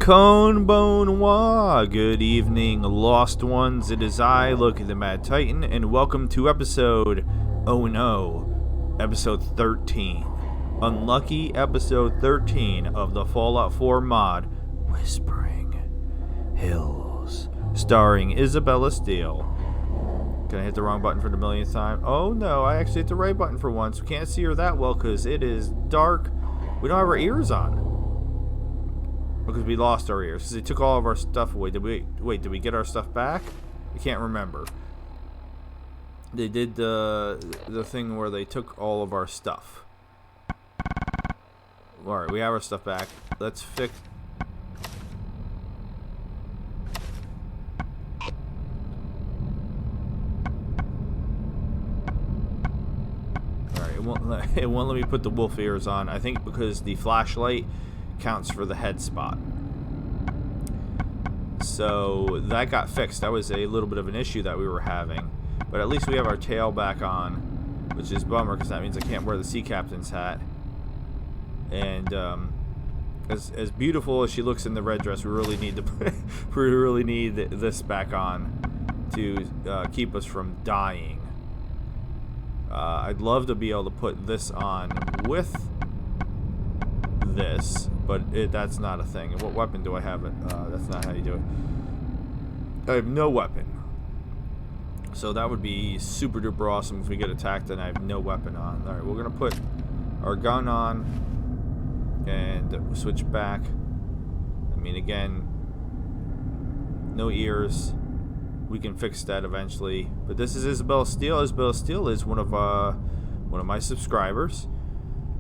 Konbanwa. Good evening, lost ones. It is I, Loki the Mad Titan, and welcome to episode 13. Unlucky episode 13 of the Fallout 4 mod, Whispering Hills, starring Isabella Steele. Can I hit the wrong button for the millionth time? Oh no, I actually hit the right button for once. We can't see her that well because it is dark. We don't have our ears on. Because we lost our ears. Because they took all of our stuff away. Did we get our stuff back? I can't remember. They did the thing where they took all of our stuff. Alright, we have our stuff back. Let's fix... Alright, it won't let me put the wolf ears on. I think because the flashlight counts for the head spot. So that got fixed. That was a little bit of an issue that we were having. But at least we have our tail back on, which is bummer because that means I can't wear the sea captain's hat. And as beautiful as she looks in the red dress, we really need to we really need this back on to keep us from dying. I'd love to be able to put this on with this, but that's not a thing. And what weapon do I have? That's not how you do it. I have no weapon. So that would be super duper awesome if we get attacked and I have no weapon on. Alright, we're going to put our gun on and switch back. I mean, again, no ears. We can fix that eventually. But this is Isabella Steele. Isabella Steele is one of my subscribers.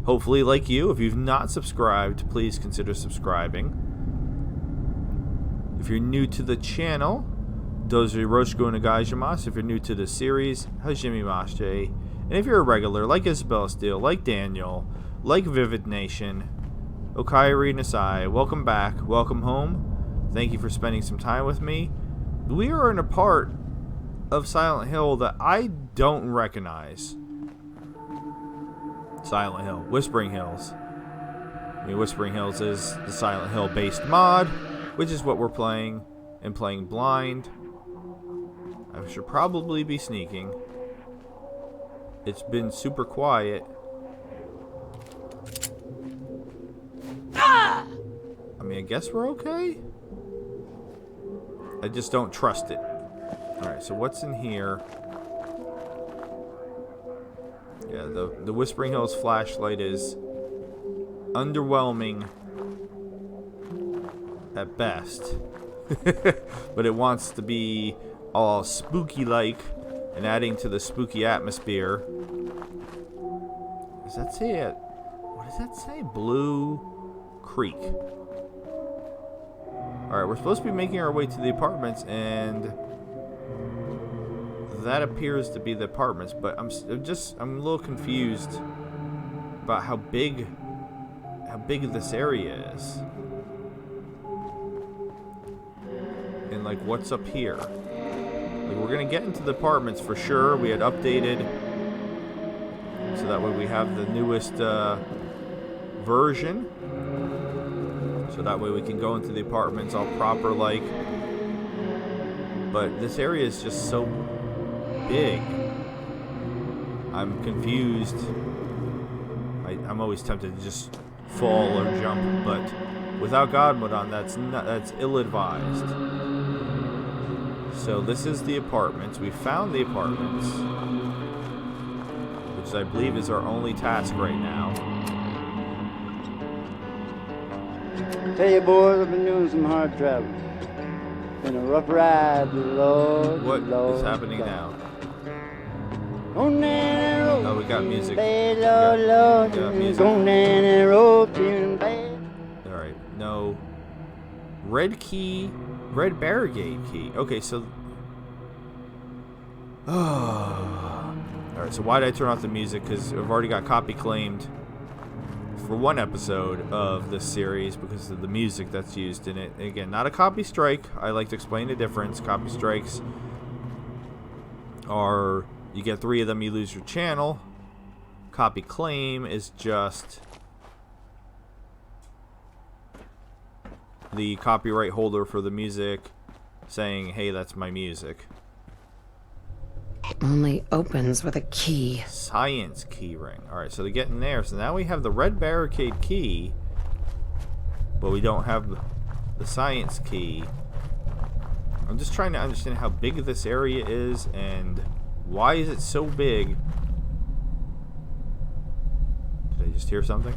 Hopefully, like you, if you've not subscribed, please consider subscribing. If you're new to the channel, Dozo Roshko Nagaijimas. If you're new to the series, Hajime Mashe. And if you're a regular, like Isabella Steele, like Daniel, like Vivid Nation, Okairi Nasai, welcome back, welcome home. Thank you for spending some time with me. We are in a part of Silent Hill that I don't recognize. Silent Hill, Whispering Hills. I mean, Whispering Hills is the Silent Hill based mod, which is what we're playing, and playing blind. I should probably be sneaking. It's been super quiet. I mean, I guess we're okay. I just don't trust it. Alright, so what's in here? Yeah, the Whispering Hills flashlight is underwhelming at best. But it wants to be all spooky-like and adding to the spooky atmosphere. Does that say it? What does that say? Blue Creek. Alright, we're supposed to be making our way to the apartments, and that appears to be the apartments, but I'm a little confused about how big this area is. And like what's up here. Like, we're gonna get into the apartments for sure. We had updated so that way we have the newest version. So that way we can go into the apartments all proper like. But this area is just so big. I'm confused. I'm always tempted to just fall or jump, but without God mode on, that's ill-advised. So this is the apartments. We found the apartments, which I believe is our only task right now. Tell you boys, I've been doing some hard travel. Been a rough ride, Lord. What is happening now? Oh, we got music. We got music. Alright, no. Red key. Red barricade key. Okay, so... Alright, so why did I turn off the music? Because I've already got copy claimed for one episode of this series because of the music that's used in it. Again, not a copy strike. I like to explain the difference. Copy strikes are, you get 3 of them, you lose your channel. Copy claim is just the copyright holder for the music saying, hey, that's my music. Only opens with a key. Science key ring. Alright, so to get in there. So now we have the red barricade key, but we don't have the science key. I'm just trying to understand how big this area is and why is it so big. Did I just hear something?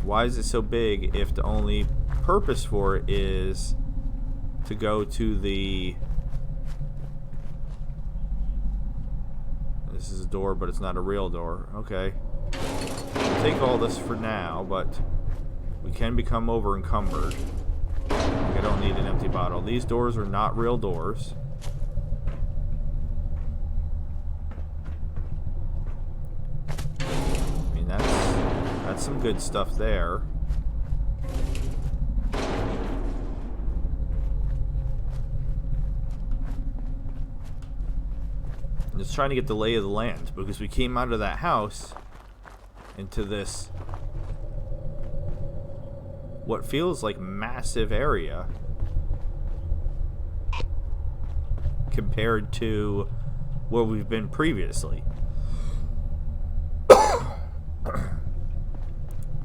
Why is it so big if the only purpose for it is to go to the... This is a door, but it's not a real door. Okay. I'll take all this for now, but we can become over encumbered. I don't need an empty bottle. These doors are not real doors. I mean, that's some good stuff there. I'm just trying to get the lay of the land because we came out of that house into this what feels like massive area compared to where we've been previously.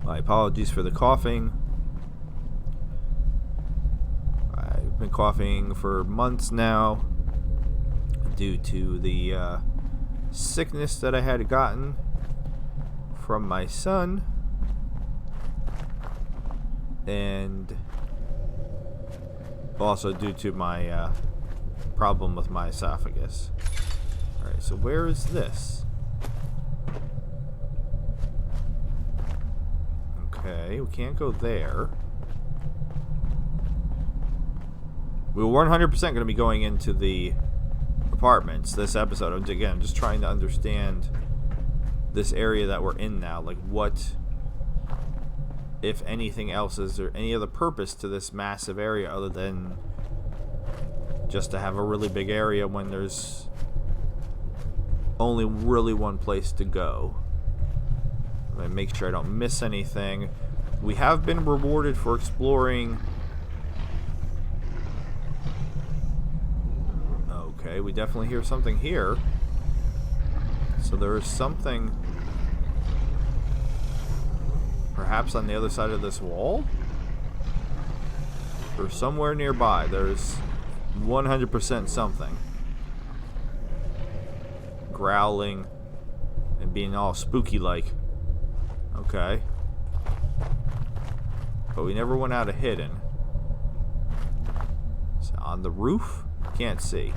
My apologies for the coughing. I've been coughing for months now due to the sickness that I had gotten from my son, and also due to my problem with my esophagus. Alright, so where is this? Okay, we can't go there. We were 100% going to be going into the apartments this episode. Again, I'm just trying to understand this area that we're in now. Like, what, if anything else, is there any other purpose to this massive area other than just to have a really big area when there's only really one place to go? I'm gonna make sure I don't miss anything. We have been rewarded for exploring. Okay, we definitely hear something here. So there is something perhaps on the other side of this wall? Or somewhere nearby. There's 100% something. Growling and being all spooky-like. Okay. But we never went out of hidden. Is it on the roof? Can't see.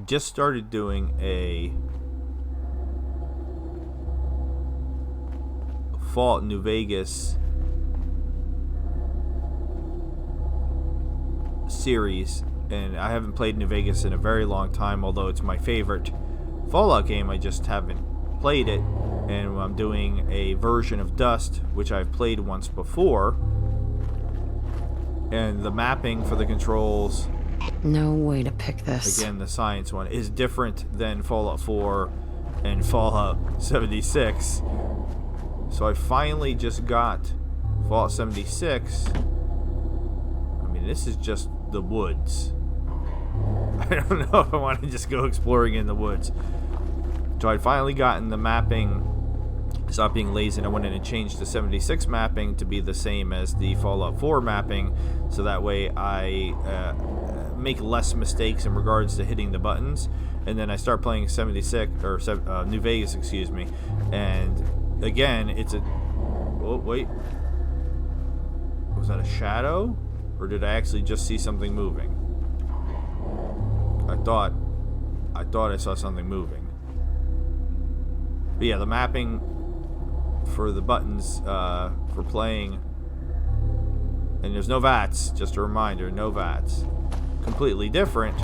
Just started doing a Fallout New Vegas series, and I haven't played New Vegas in a very long time, although it's my favorite Fallout game. I just haven't played it, and I'm doing a version of Dust, which I've played once before, and the mapping for the controls, No way to pick this. again, the science one, is different than Fallout 4 and Fallout 76. So I finally just got Fallout 76. I mean, this is just the woods. I don't know if I want to just go exploring in the woods. So I'd finally gotten the mapping, stopped being lazy, and I went in and changed the 76 mapping to be the same as the Fallout 4 mapping, so that way I make less mistakes in regards to hitting the buttons. And then I start playing 76 or New Vegas, excuse me, and again it's a, oh wait, was that a shadow, or did I actually just see something moving? I thought I saw something moving. But yeah, the mapping for the buttons for playing, and there's no VATS, just a reminder, no VATS. Completely different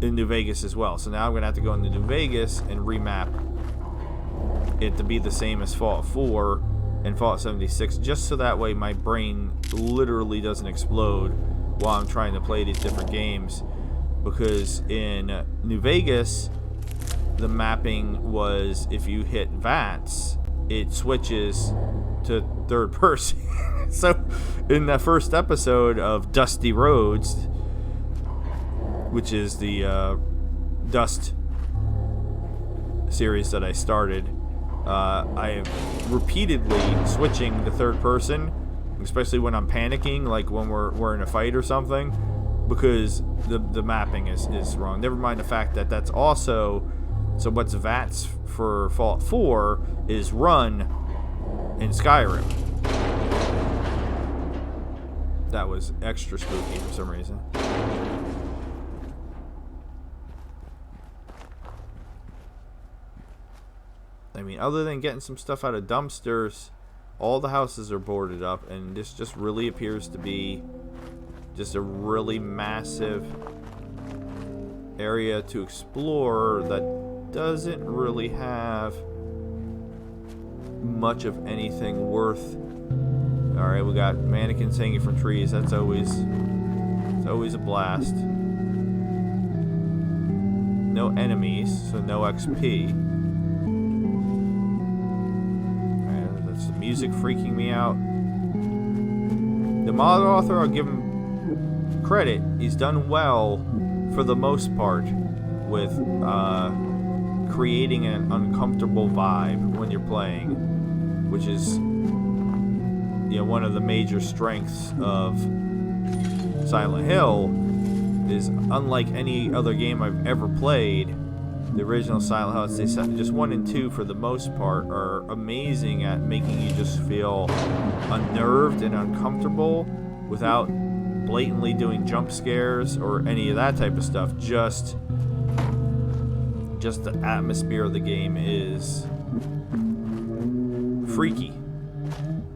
in New Vegas as well. So now I'm going to have to go into New Vegas and remap it to be the same as Fallout 4 in Fallout 76, just so that way my brain literally doesn't explode while I'm trying to play these different games. Because in New Vegas, the mapping was if you hit VATS, it switches to third person. So in the first episode of Dusty Roads, which is the Dust series that I started, I am repeatedly switching to third person, especially when I'm panicking, like when we're in a fight or something, because the mapping is wrong. Never mind the fact that that's also, so what's VATS for Fallout 4 is run in Skyrim. That was extra spooky for some reason. I mean, other than getting some stuff out of dumpsters, all the houses are boarded up, and this just really appears to be just a really massive area to explore that doesn't really have much of anything worth. Alright, we got mannequins hanging from trees. That's always a blast. No enemies, so no XP. Alright, that's the music freaking me out. The mod author, I'll give him credit. He's done well for the most part with creating an uncomfortable vibe when you're playing, which is, you know, one of the major strengths of Silent Hill. Is unlike any other game I've ever played, the original Silent Hill, say just 1 and 2 for the most part, are amazing at making you just feel unnerved and uncomfortable without blatantly doing jump scares or any of that type of stuff. Just the atmosphere of the game is freaky,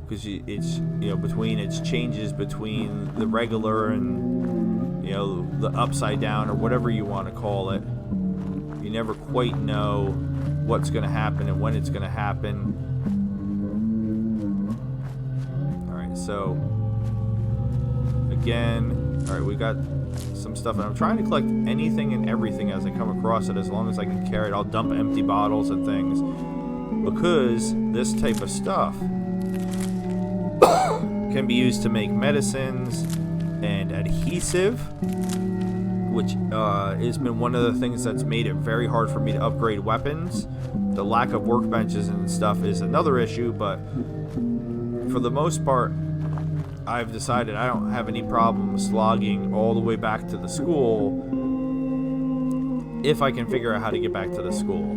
because it's, you know, between its changes between the regular and, you know, the upside down or whatever you want to call it, you never quite know what's going to happen and when it's going to happen. Alright, so again, alright, we got some stuff, and I'm trying to collect anything and everything as I come across it, as long as I can carry it. I'll dump empty bottles and things, because this type of stuff can be used to make medicines and adhesive, which has been one of the things that's made it very hard for me to upgrade weapons. The lack of workbenches and stuff is another issue, but for the most part, I've decided I don't have any problem slogging all the way back to the school if I can figure out how to get back to the school,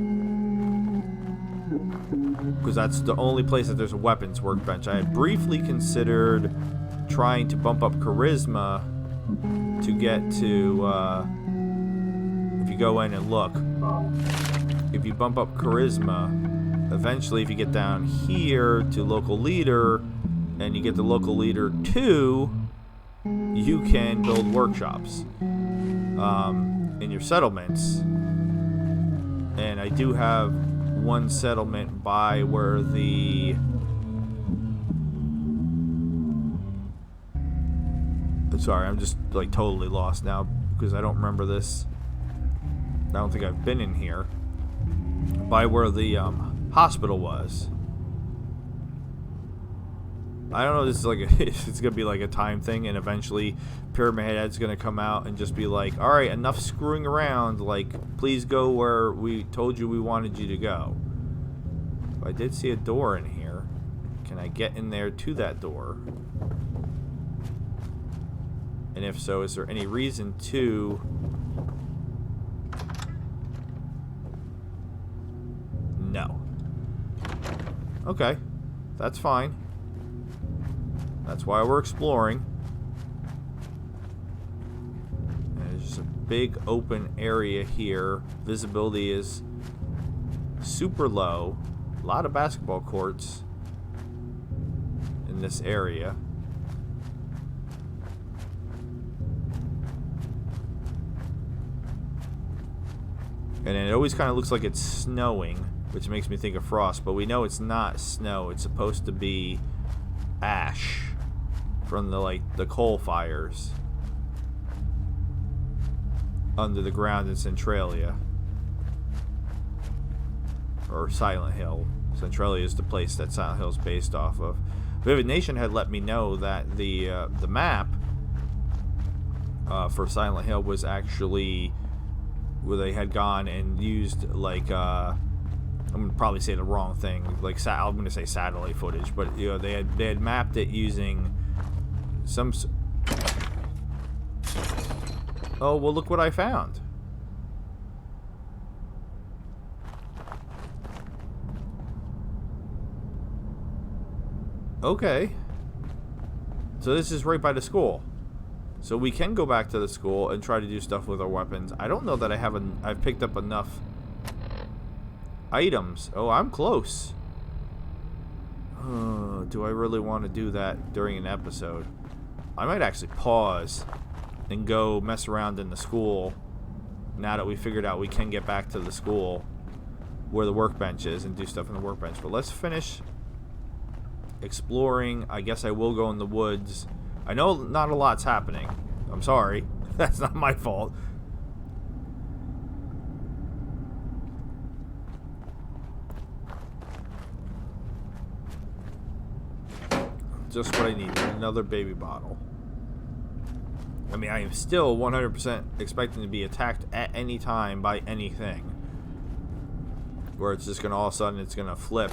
because that's the only place that there's a weapons workbench. I had briefly considered trying to bump up charisma to get to, if you go in and look, if you bump up charisma, eventually if you get down here to local leader, and you get the local leader 2, you can build workshops in your settlements. And I do have one settlement by where the sorry, I'm just like totally lost now because I don't remember this. I don't think I've been in here. By where the hospital was. I don't know, this is like it's gonna be like a time thing, and eventually Pyramid Head's gonna come out and just be like, alright, enough screwing around, like, please go where we told you we wanted you to go. But I did see a door in here. Can I get in there to that door? And if so, is there any reason to... No. Okay, that's fine. That's why we're exploring. And there's just a big open area here. Visibility is super low. A lot of basketball courts in this area. And it always kind of looks like it's snowing. which makes me think of frost, but we know it's not snow. It's supposed to be ash from the coal fires under the ground in Centralia, or Silent Hill. Centralia is the place that Silent Hill is based off of. Vivid Nation had let me know that the map for Silent Hill was actually where they had gone and used I'm gonna probably say the wrong thing, I'm gonna say satellite footage, but they had mapped it using some. Oh well, look what I found. Okay. So this is right by the school. So we can go back to the school and try to do stuff with our weapons. I don't know that I've picked up enough items. Oh, I'm close. Do I really want to do that during an episode? I might actually pause and go mess around in the school now that we figured out we can get back to the school where the workbench is and do stuff in the workbench. But let's finish exploring. I guess I will go in the woods. I know not a lot's happening. I'm sorry. That's not my fault. Just what I need. Another baby bottle. I mean, I am still 100% expecting to be attacked at any time by anything. Where it's just going to all of a sudden, it's going to flip.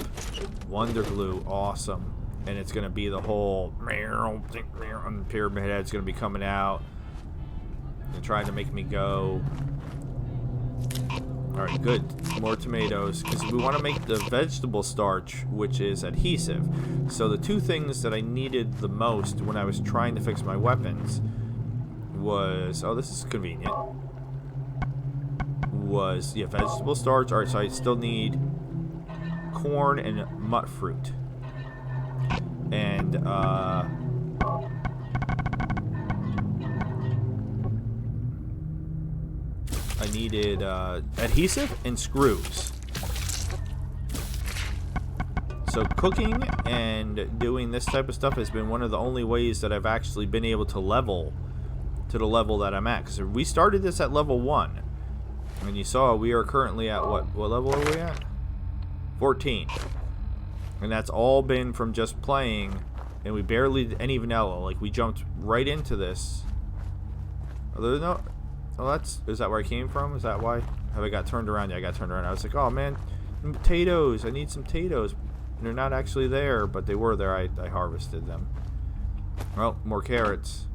Wonder glue. Awesome. And it's going to be the whole pyramid head's going to be coming out and trying to make me go. Alright, good. More tomatoes. Because we want to make the vegetable starch, which is adhesive. So the two things that I needed the most when I was trying to fix my weapons was... Oh, this is convenient. Was, yeah, vegetable starch. Alright, so I still need corn and mut fruit. And, I needed, adhesive and screws. So cooking and doing this type of stuff has been one of the only ways that I've actually been able to level to the level that I'm at. Because we started this at level 1. And you saw we are currently at, what level are we at? 14. And that's all been from just playing, and we barely did any vanilla. Like, we jumped right into this. Are there no... Oh, is that where I came from? Is that why? Have I got turned around? Yeah, I got turned around. I was like, oh, man, potatoes. I need some potatoes. And they're not actually there, but they were there. I harvested them. Well, more carrots.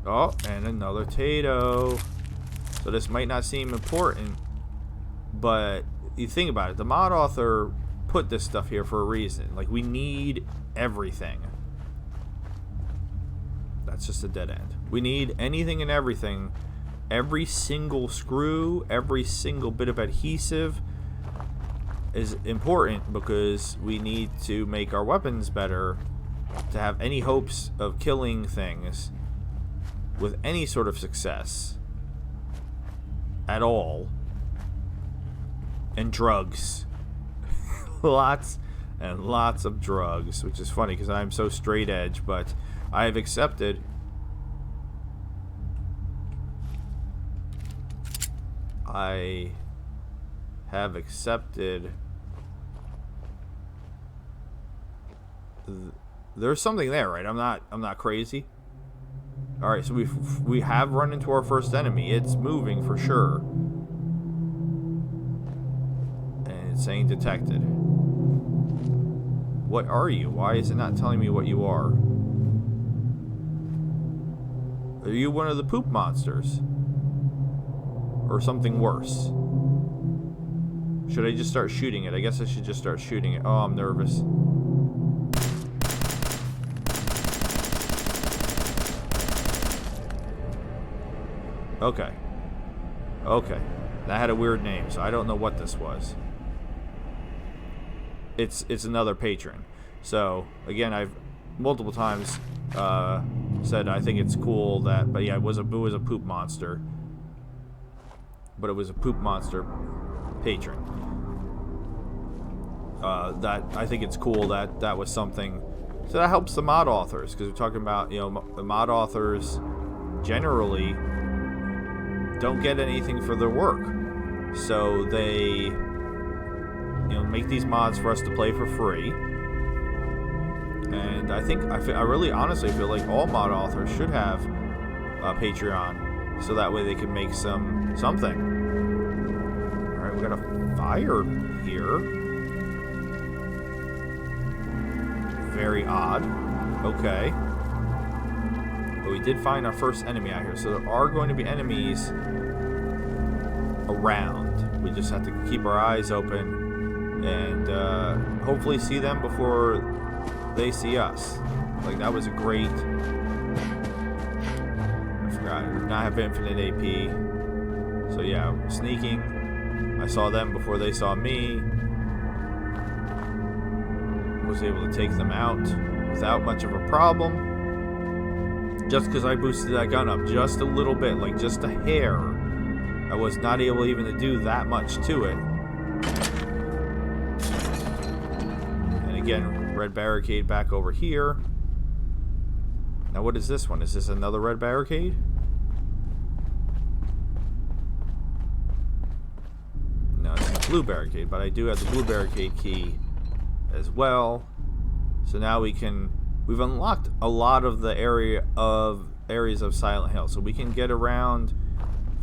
Oh, and another potato. So this might not seem important, but you think about it. The mod author put this stuff here for a reason. Like, we need everything. That's just a dead end. We need anything and everything. Every single screw, every single bit of adhesive is important because we need to make our weapons better to have any hopes of killing things with any sort of success at all. And drugs. Lots and lots of drugs, which is funny because I'm so straight edge, but I have accepted there's something there, right? I'm not crazy. All right, so we have run into our first enemy. It's moving for sure. And it's saying detected. What are you? Why is it not telling me what you are? Are you one of the poop monsters? Or something worse? Should I just start shooting it? I guess I should just start shooting it. Oh, I'm nervous. Okay. Okay. That had a weird name, so I don't know what this was. It's another patron. So, again, I've multiple times said I think it's cool that, but yeah, it was a poop monster. But it was a poop monster patron. that I think it's cool that that was something. So that helps the mod authors, because we're talking about, the mod authors generally don't get anything for their work. So they, make these mods for us to play for free. And I really honestly feel like all mod authors should have a Patreon, so that way they can make something. All right, we got a fire here. Very odd. Okay. But we did find our first enemy out here. So there are going to be enemies around. We just have to keep our eyes open and hopefully see them before they see us. Like, that was a great... I forgot. I did not have infinite AP. So yeah, sneaking. I saw them before they saw me. Was able to take them out without much of a problem, just because I boosted that gun up just a little bit, like just a hair. I was not able even to do that much to it. And again, red barricade back over here. Now what is this one? Is this another red barricade? No, it's a blue barricade, but I do have the blue barricade key as well. So now we've unlocked a lot of the areas of Silent Hill, so we can get around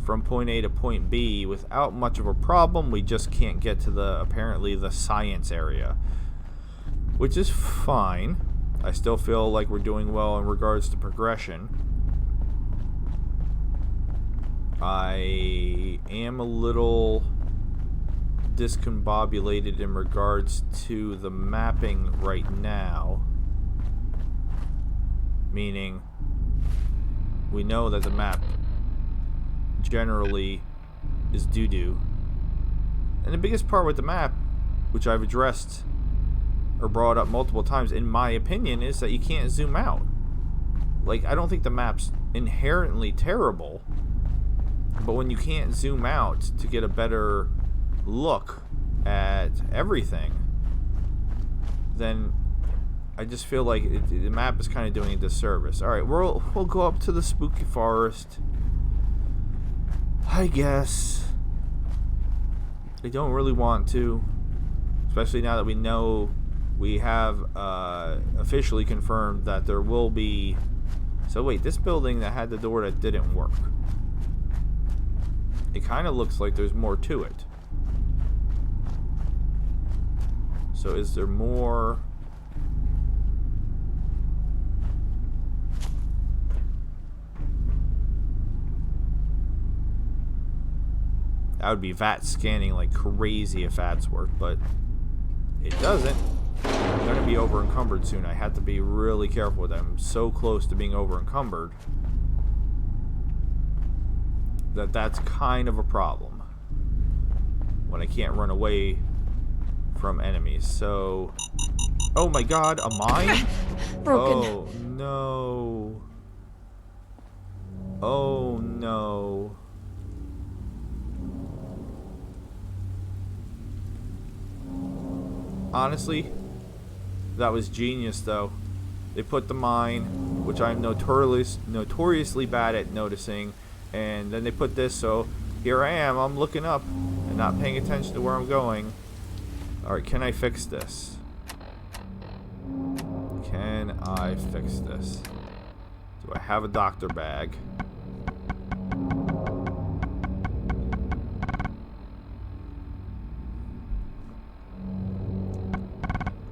from point A to point B without much of a problem. We just can't get to apparently the science area, which is fine. I still feel like we're doing well in regards to progression. I am a little discombobulated in regards to the mapping right now, meaning we know that the map generally is doo-doo, and the biggest part with the map, which I've addressed or brought up multiple times in my opinion, is that you can't zoom out. Like, I don't think the map's inherently terrible, but when you can't zoom out to get a better look at everything, then I just feel like the map is kind of doing a disservice. Alright, we'll go up to the spooky forest, I guess. I don't really want to, especially now that we know we have officially confirmed that there will be... So wait, this building that had the door that didn't work, it kind of looks like there's more to it. So is there more? That would be VAT scanning like crazy if that's worked, but it doesn't. I'm going to be over encumbered soon. I have to be really careful with that. I'm so close to being over encumbered that that's kind of a problem when I can't run away from enemies. So, oh my god, a mine? Broken. Oh no. Oh no. Honestly, that was genius though. They put the mine, which I'm notoriously bad at noticing, and then they put this, so here I am, I'm looking up and not paying attention to where I'm going. Alright, can I fix this? Can I fix this? Do I have a doctor bag?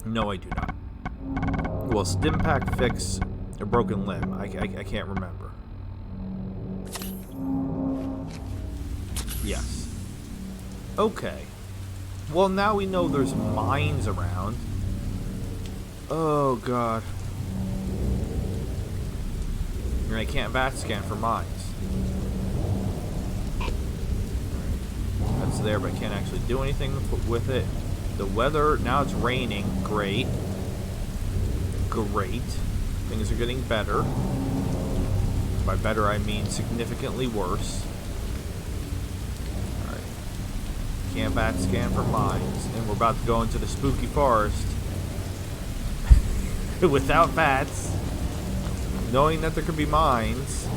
No, I do not. Well, stim pack fix a broken limb. I can't remember. Yes. Okay. Well, now we know there's mines around. Oh, God. And I can't VAT scan for mines. That's there, but I can't actually do anything with it. The weather, now it's raining. Great. Great. Things are getting better. By better, I mean significantly worse. Alright. Can't bat scan for mines. And we're about to go into the spooky forest without bats, knowing that there could be mines.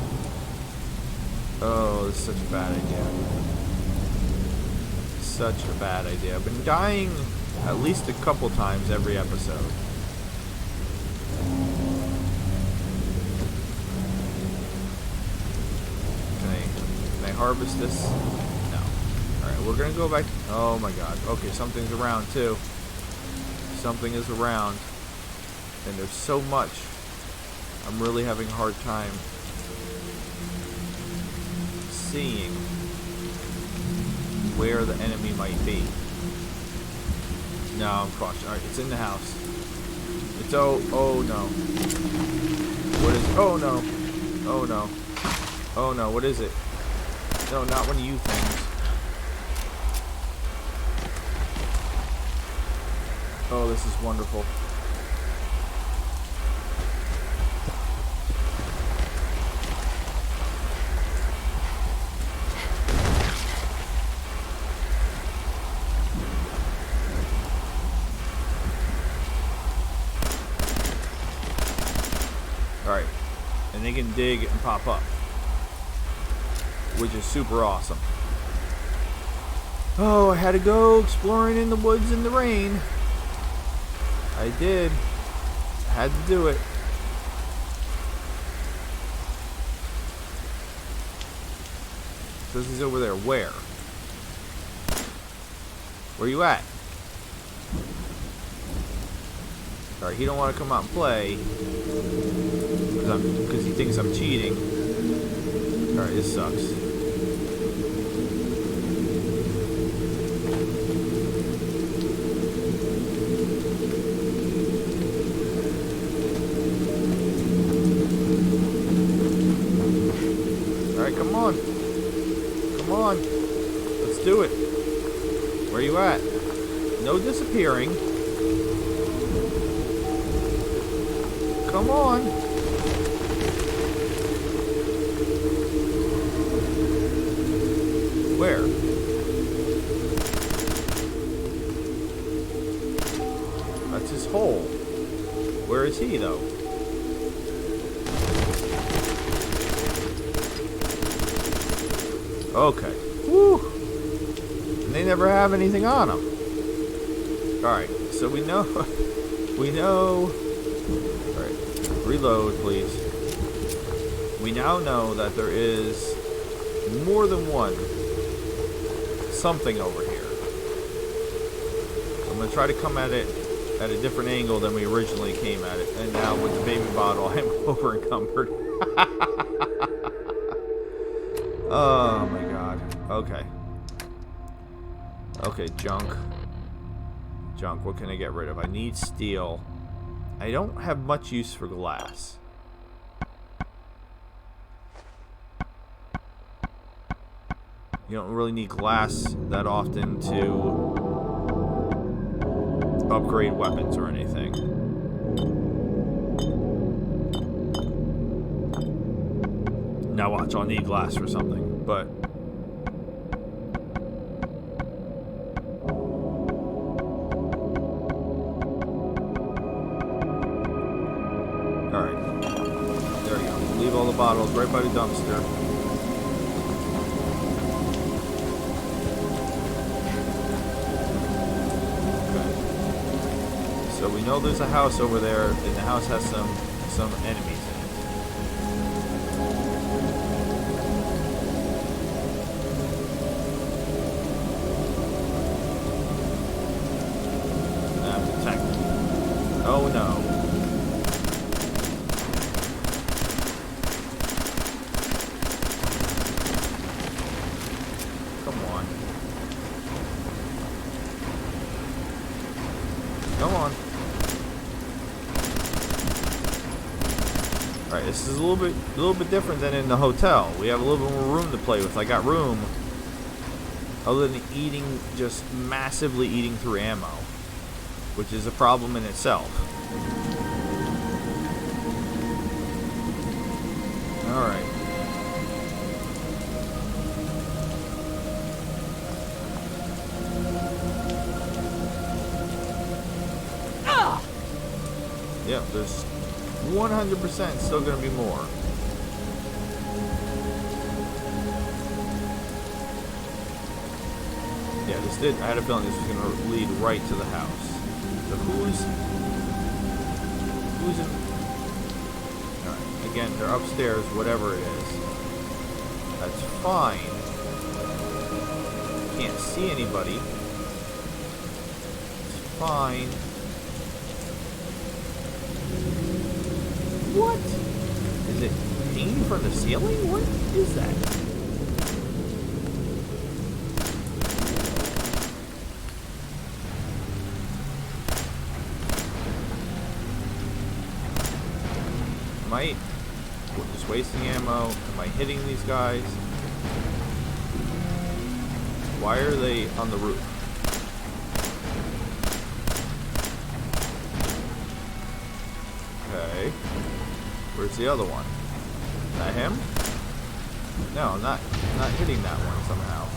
Oh, this is such a bad idea. Such a bad idea. I've been dying at least a couple times every episode. Can I harvest this? No. Alright, we're gonna go back. Oh my god. Okay, something's around too. Something is around. And there's so much. I'm really having a hard time seeing where the enemy might be. No, I'm cautious. Alright, it's in the house. It's oh no. What is oh no. Oh no. Oh no, what is it? No, not one of you things. Oh, this is wonderful. Alright, and they can dig and pop up, which is super awesome. Oh, I had to go exploring in the woods in the rain. I did. I had to do it. Says he's over there. Where? Where you at? Alright, he don't want to come out and play because he thinks I'm cheating. Alright, this sucks. Alright, come on. Come on. Let's do it. Where you at? No disappearing. Come on. Where? That's his hole. Where is he, though? Okay. Woo! And they never have anything on them. Alright, so we know... we know... Alright, reload, please. We now know that there is more than one something over here. I'm going to try to come at it at a different angle than we originally came at it. And now with the baby bottle, I'm over encumbered. Oh my god. Okay. Okay, junk. Junk, what can I get rid of? I need steel. I don't have much use for glass. You don't really need glass that often to upgrade weapons or anything. Now watch, I'll need glass for something, but... Alright. There we go. Leave all the bottles right by the dumpster. So we know there's a house over there, and the house has some enemies in it. I'm detected. Oh no. Come on. Come on. Alright, this is a little bit different than in the hotel. We have a little bit more room to play with. I got room other than eating, just massively eating through ammo, which is a problem in itself. Alright. There's 100% still going to be more. Yeah, I had a feeling this was going to lead right to the house. So who's in... Alright, again, they're upstairs, whatever it is. That's fine. Can't see anybody. It's fine. What? Is it hanging from the ceiling? What is that? Am I just wasting ammo? Am I hitting these guys? Why are they on the roof? Okay. Where's the other one? Is that him? No, I'm not hitting that one somehow.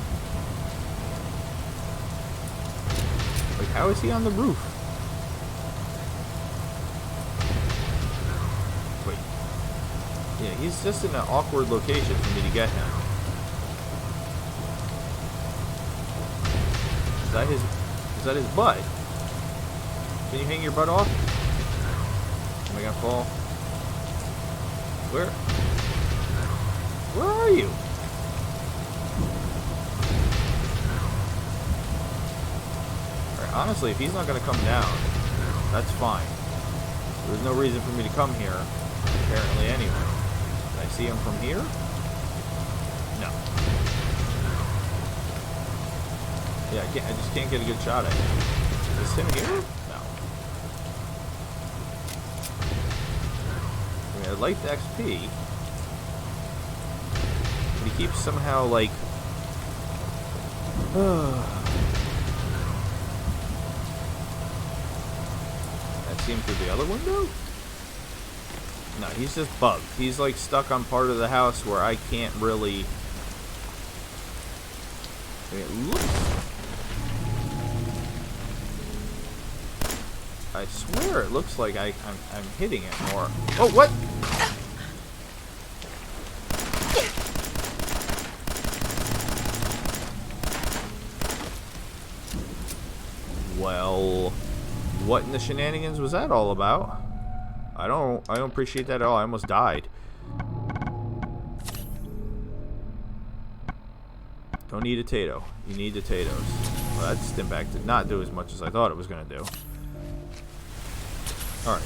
Like, how is he on the roof? Wait. Yeah, he's just in an awkward location for me to get him. Is that his butt? Can you hang your butt off? Am I gonna fall? Where are you? Alright, honestly, if he's not gonna come down, that's fine. There's no reason for me to come here, apparently, anyway. Can I see him from here? No. Yeah, I just can't get a good shot at him. Is this him here? No. I mean, I'd like the XP. But he keeps somehow, like... I see him through the other window? No, he's just bugged. He's, like, stuck on part of the house where I can't really... I mean, it looks... I swear it looks like I'm hitting it more. Oh, what? Well, what in the shenanigans was that all about? I don't appreciate that at all. I almost died. Don't need a tato. You need potatoes. Well, that stim back did not do as much as I thought it was gonna do. Alright.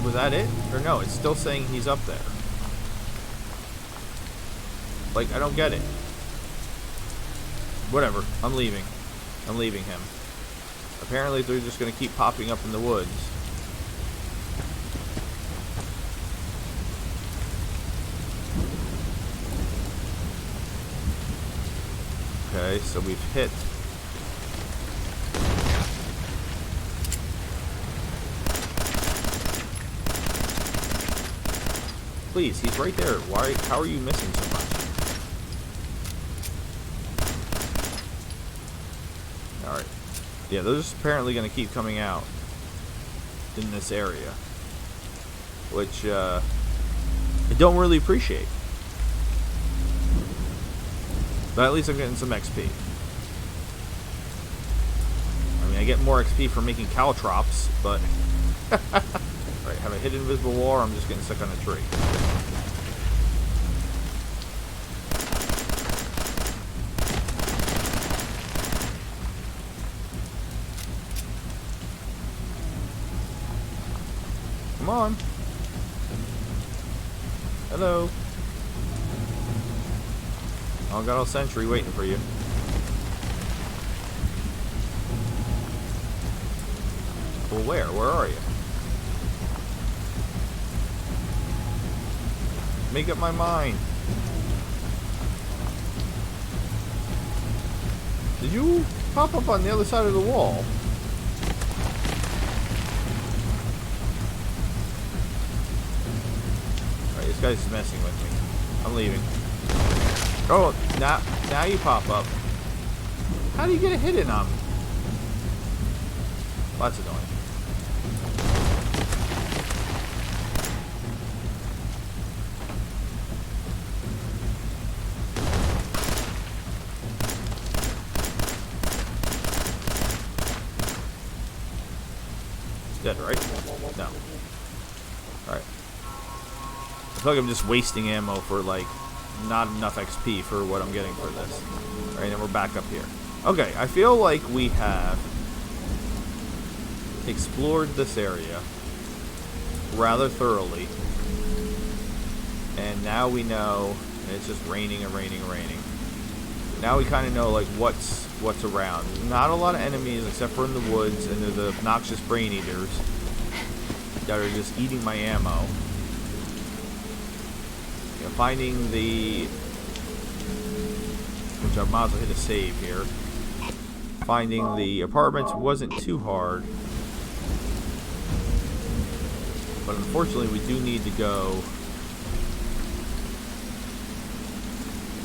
Was that it? Or no, it's still saying he's up there. Like, I don't get it. Whatever. I'm leaving. I'm leaving him. Apparently they're just gonna keep popping up in the woods. Okay, so we've hit... Please, he's right there. Why? How are you missing so much? Alright. Yeah, they're just apparently going to keep coming out in this area. Which, I don't really appreciate. But at least I'm getting some XP. I mean, I get more XP for making caltrops, but... Alright, have I hit invisible wall or I'm just getting stuck on a tree? Come on. Hello. Oh, got all sentry waiting for you. Well, where? Where are you? Make up my mind. Did you pop up on the other side of the wall? Alright, this guy's messing with me. I'm leaving. Oh, now you pop up. How do you get a hit in on me? Well, that's annoying. dead, right? No. Alright. I feel like I'm just wasting ammo for, like, not enough XP for what I'm getting for this. Alright, and we're back up here. Okay, I feel like we have explored this area rather thoroughly. And now we know it's just raining and raining and raining. Now we kind of know, like, what's around. Not a lot of enemies except for in the woods, and they're the obnoxious brain eaters that are just eating my ammo. You know, finding the, which I might as well hit a save here. Finding the apartments wasn't too hard, but unfortunately we do need to go.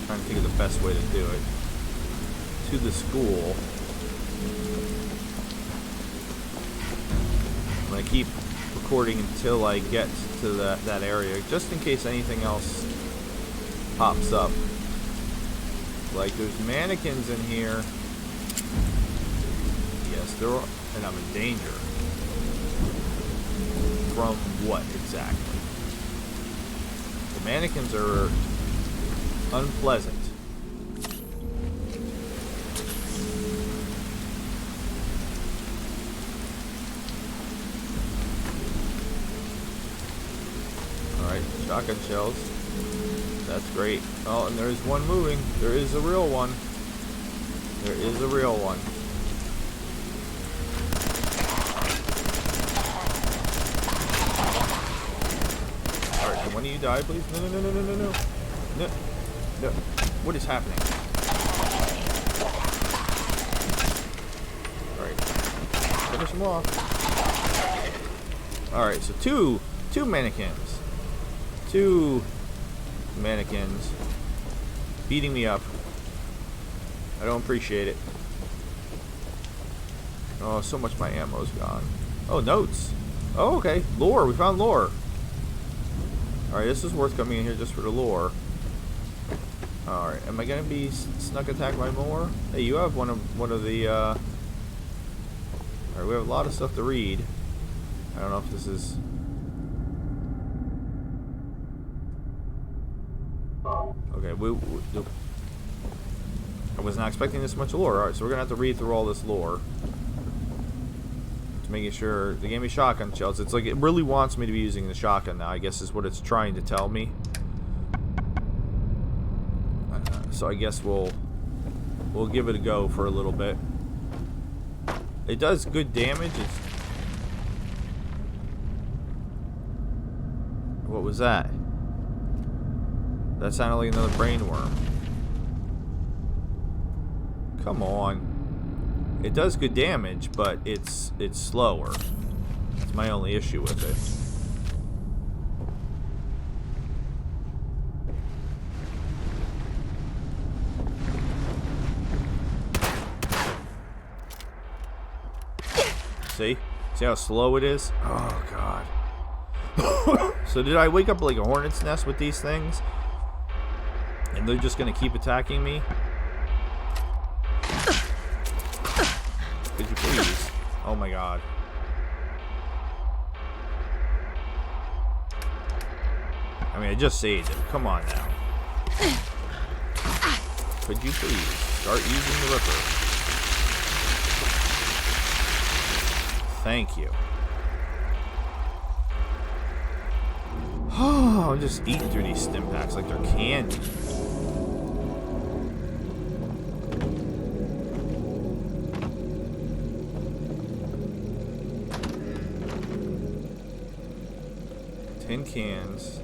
Trying to think of the best way to do it. To the school. I'm gonna keep recording until I get to that area, just in case anything else pops up. Like, there's mannequins in here. Yes, there are, and I'm in danger. From what exactly? The mannequins are unpleasant. Alright, shotgun shells. That's great. Oh, and there's one moving. There is a real one. There is a real one. Alright, can one of you die, please? No, no, no, no, no, no, no. No. No. What is happening? Alright. Finish them off. Alright, so two mannequins. Two mannequins beating me up. I don't appreciate it. Oh, so much of my ammo's gone. Oh, notes. Oh, okay. Lore. We found lore. Alright, this is worth coming in here just for the lore. Alright, am I gonna be snuck attacked by more? Hey, you have one of the Alright, we have a lot of stuff to read. I don't know if this is. Okay, I was not expecting this much lore. Alright, so we're gonna have to read through all this lore. Just making sure they gave me shotgun shells. It's like it really wants me to be using the shotgun now, I guess is what it's trying to tell me. So I guess we'll give it a go for a little bit. It does good damage. What was that? That sounded like another brain worm. Come on. It does good damage, but it's slower. That's my only issue with it. See? See how slow it is? Oh, God. So did I wake up like a hornet's nest with these things? And they're just going to keep attacking me? Could you please? Oh, my God. I mean, I just saved him. Come on now. Could you please start using the Ripper? Thank you. Oh, I'm just eating through these stim packs like they're candy. Tin cans.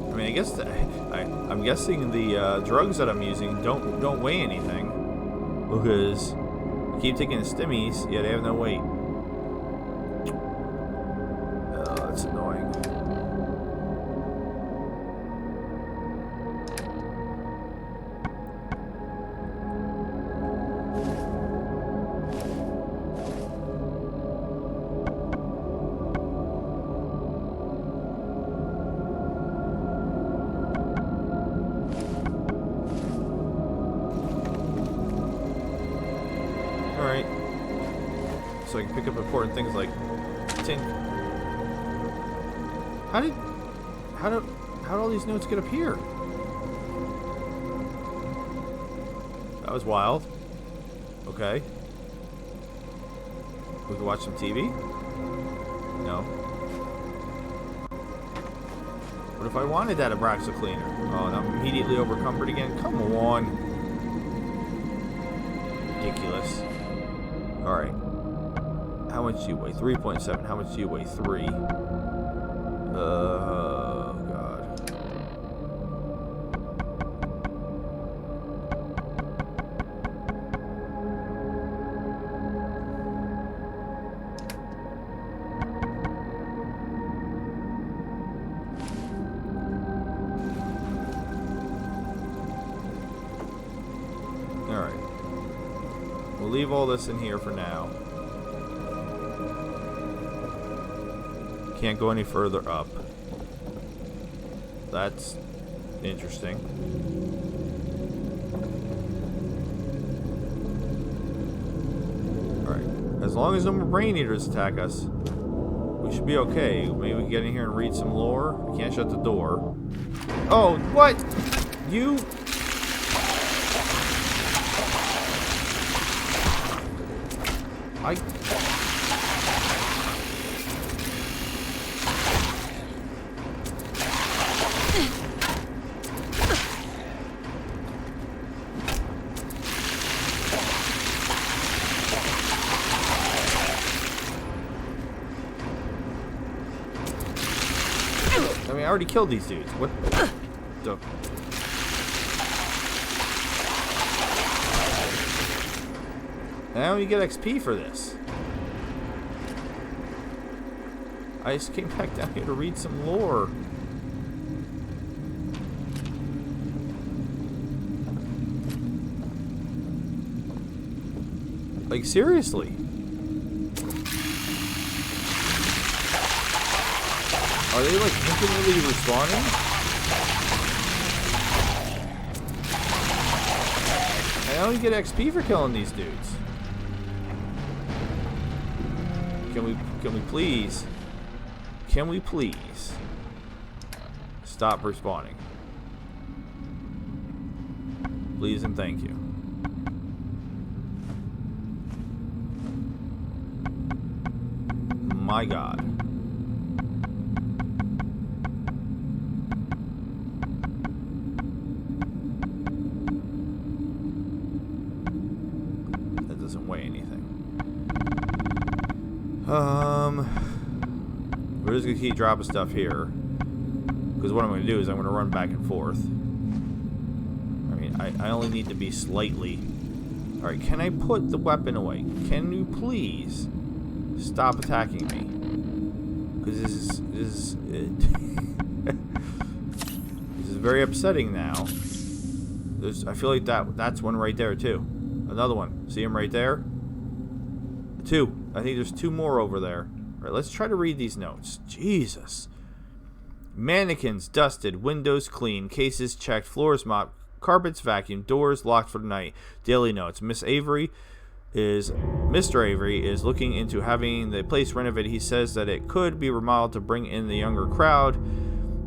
I mean, I guess I'm guessing the drugs that I'm using don't weigh anything. Because I keep taking the stimmies, yet I have no weight. Oh, that's annoying. Alright. pick up important things like tin. How did all these notes get up here? That was wild. Okay. We can watch some TV? No. What if I wanted that Abraxa cleaner? Oh, and I'm immediately overcumbered again? Come on. Ridiculous. Alright. How much do you weigh? 3.7. How much do you weigh? 3. Oh, God. Alright. We'll leave all this in here for now. Can't go any further up. That's interesting. Alright. As long as no more brain eaters attack us, we should be okay. Maybe we can get in here and read some lore. We can't shut the door. Oh, what? You... I mean, I already killed these dudes. What the... Now you get XP for this. I just came back down here to read some lore. Like, seriously. Are they, like, infinitely respawning? I only get XP for killing these dudes. Can we please? Can we please stop respawning? Please and thank you. My God. That doesn't weigh anything. We're just gonna keep dropping stuff here, because what I'm gonna do is I'm gonna run back and forth. I mean, I only need to be slightly. All right, can I put the weapon away? Can you please stop attacking me? Because this is this is very upsetting now. I feel like that's one right there too. Another one. See him right there? 2. I think there's 2 more over there. All right, let's try to read these notes. Jesus. Mannequins dusted, windows clean, cases checked, floors mopped, carpets vacuumed, doors locked for the night. Daily notes. Mr. Avery is looking into having the place renovated. He says that it could be remodeled to bring in the younger crowd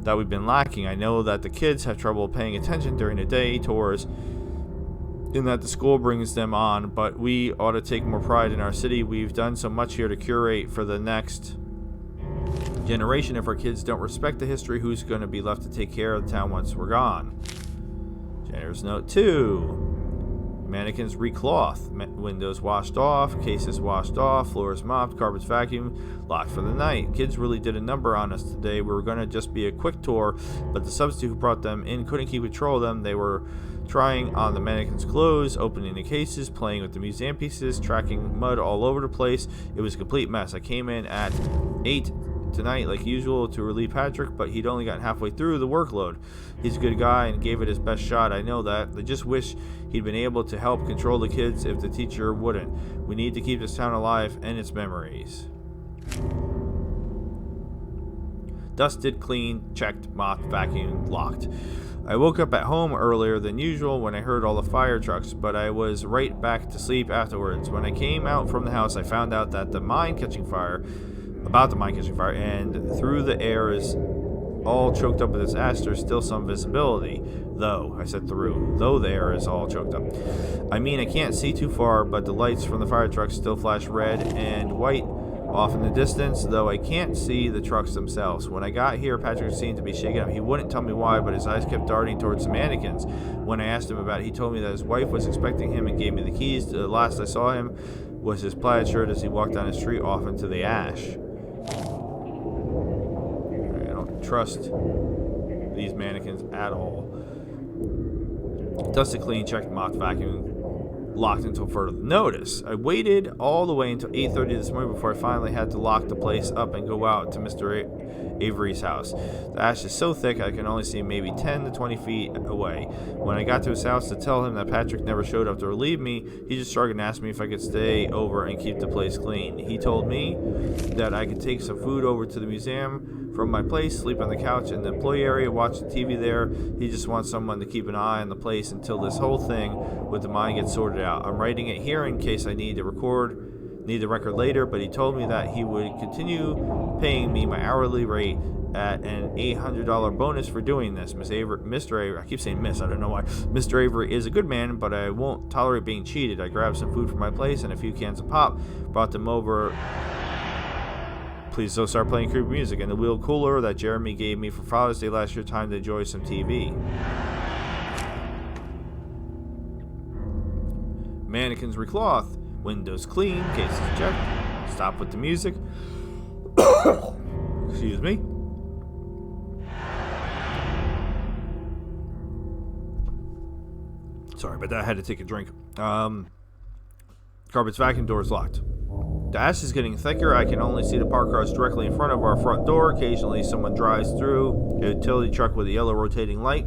that we've been lacking. I know that the kids have trouble paying attention during the day tours, in that the school brings them on, but we ought to take more pride in our city. We've done so much here to curate for the next generation. If our kids don't respect the history, who's going to be left to take care of the town once we're gone? Janitor's note 2. Mannequins recloth, windows washed off, cases washed off, floors mopped, carpets vacuumed, locked for the night. Kids really did a number on us today. We were going to just be a quick tour, but the substitute who brought them in couldn't keep control of them. They were trying on the mannequins' clothes, opening the cases, playing with the museum pieces, tracking mud all over the place. It was a complete mess. I came in at 8 tonight like usual to relieve Patrick, but he'd only gotten halfway through the workload. He's a good guy and gave it his best shot. I know that. I just wish he'd been able to help control the kids if the teacher wouldn't. We need to keep this town alive and its memories. Dusted, cleaned, checked, mopped, vacuumed, locked. I woke up at home earlier than usual when I heard all the fire trucks, but I was right back to sleep afterwards. When I came out from the house, I found out that the mine catching fire, and through the air is all choked up with its ash. There's still some visibility, though. I said through, though the air is all choked up. I mean, I can't see too far, but the lights from the fire trucks still flash red and white off in the distance, though I can't see the trucks themselves. When I got here, Patrick seemed to be shaken up. He wouldn't tell me why, but his eyes kept darting towards the mannequins. When I asked him about it, he told me that his wife was expecting him and gave me the keys. The last I saw him was his plaid shirt as he walked down the street off into the ash. I don't trust these mannequins at all. Dusted clean, checked, mopped, vacuumed, locked until further notice. I waited all the way until 8:30 this morning before I finally had to lock the place up and go out to Mr. Avery's house. The ash is so thick I can only see maybe 10 to 20 feet away. When I got to his house to tell him that Patrick never showed up to relieve me, he just shrugged and asked me if I could stay over and keep the place clean. He told me that I could take some food over to the museum from my place, sleep on the couch in the employee area, watch the TV there. He just wants someone to keep an eye on the place until this whole thing with the mine gets sorted out. I'm writing it here in case I need the record later, but he told me that he would continue paying me my hourly rate at an $800 bonus for doing this. Mr. Avery, I keep saying miss, I don't know why. Mr. Avery is a good man, but I won't tolerate being cheated. I grabbed some food from my place and a few cans of pop, brought them over. Please don't start playing creepy music. And the wheel cooler that Jeremy gave me for Father's Day last year, time to enjoy some TV. Mannequins recloth, windows clean, cases checked. Stop with the music. Excuse me. Sorry, but I had to take a drink. Carpet's vacuum door is locked. The ash is getting thicker. I can only see the parked cars directly in front of our front door. Occasionally, someone drives through a utility truck with a yellow rotating light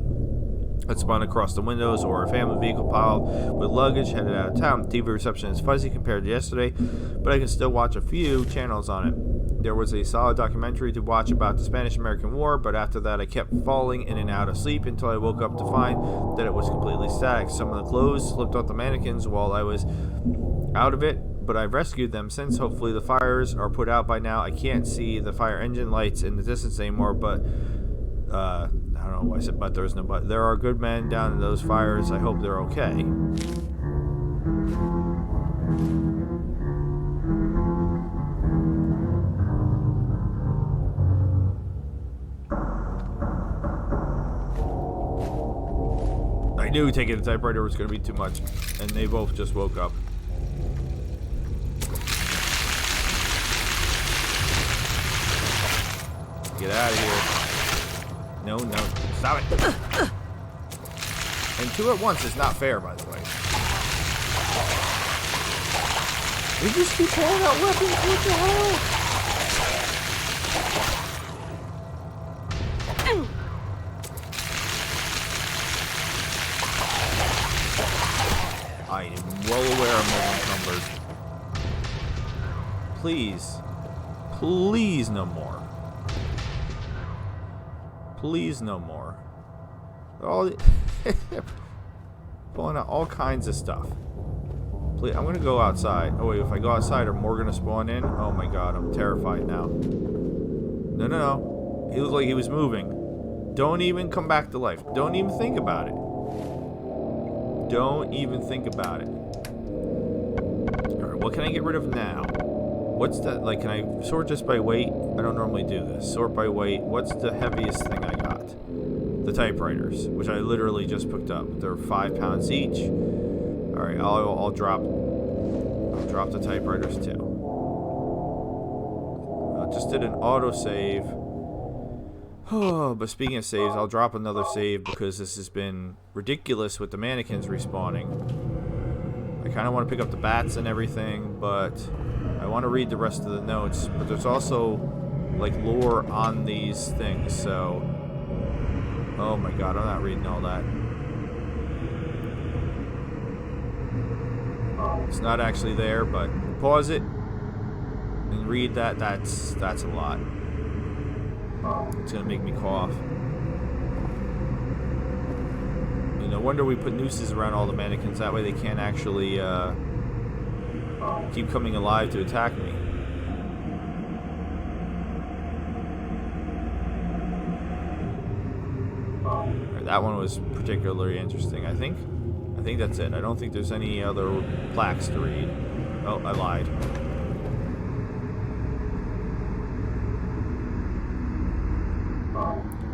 that spun across the windows, or a family vehicle piled with luggage headed out of town. TV reception is fuzzy compared to yesterday, but I can still watch a few channels on it. There was a solid documentary to watch about the Spanish-American War, but after that I kept falling in and out of sleep until I woke up to find that it was completely static. Some of the clothes slipped off the mannequins while I was out of it, but I've rescued them since. Hopefully the fires are put out by now. I can't see the fire engine lights in the distance anymore, but I don't know why I said but. There's no but. There are good men down in those fires. I hope they're okay. I knew taking the typewriter was going to be too much, and they both just woke up. Get out of here. No, stop it. And two at once is not fair, by the way. They just keep pulling out weapons. What the hell? I am well aware I'm unencumbered. Please no more. Please no more. They're all pulling out all kinds of stuff. Please, I'm gonna go outside. Oh wait, if I go outside, are more gonna spawn in? Oh my god, I'm terrified now. No. He looked like he was moving. Don't even come back to life. Don't even think about it. Don't even think about it. Alright, what can I get rid of now? What's that? Like, can I sort just by weight? I don't normally do this. Sort by weight. What's the heaviest thing I got? The typewriters, which I literally just picked up. They're 5 pounds each. Alright, I'll drop the typewriters too. I just did an autosave. Oh, but speaking of saves, I'll drop another save because this has been ridiculous with the mannequins respawning. I kind of want to pick up the bats and everything, but I want to read the rest of the notes. But there's also like lore on these things, so oh my god, I'm not reading all that. It's not actually there, but pause it and read that. That's a lot. It's gonna make me cough. No wonder we put nooses around all the mannequins. That way they can't actually keep coming alive to attack me. Right, that one was particularly interesting, I think. I think that's it. I don't think there's any other plaques to read. Oh, I lied.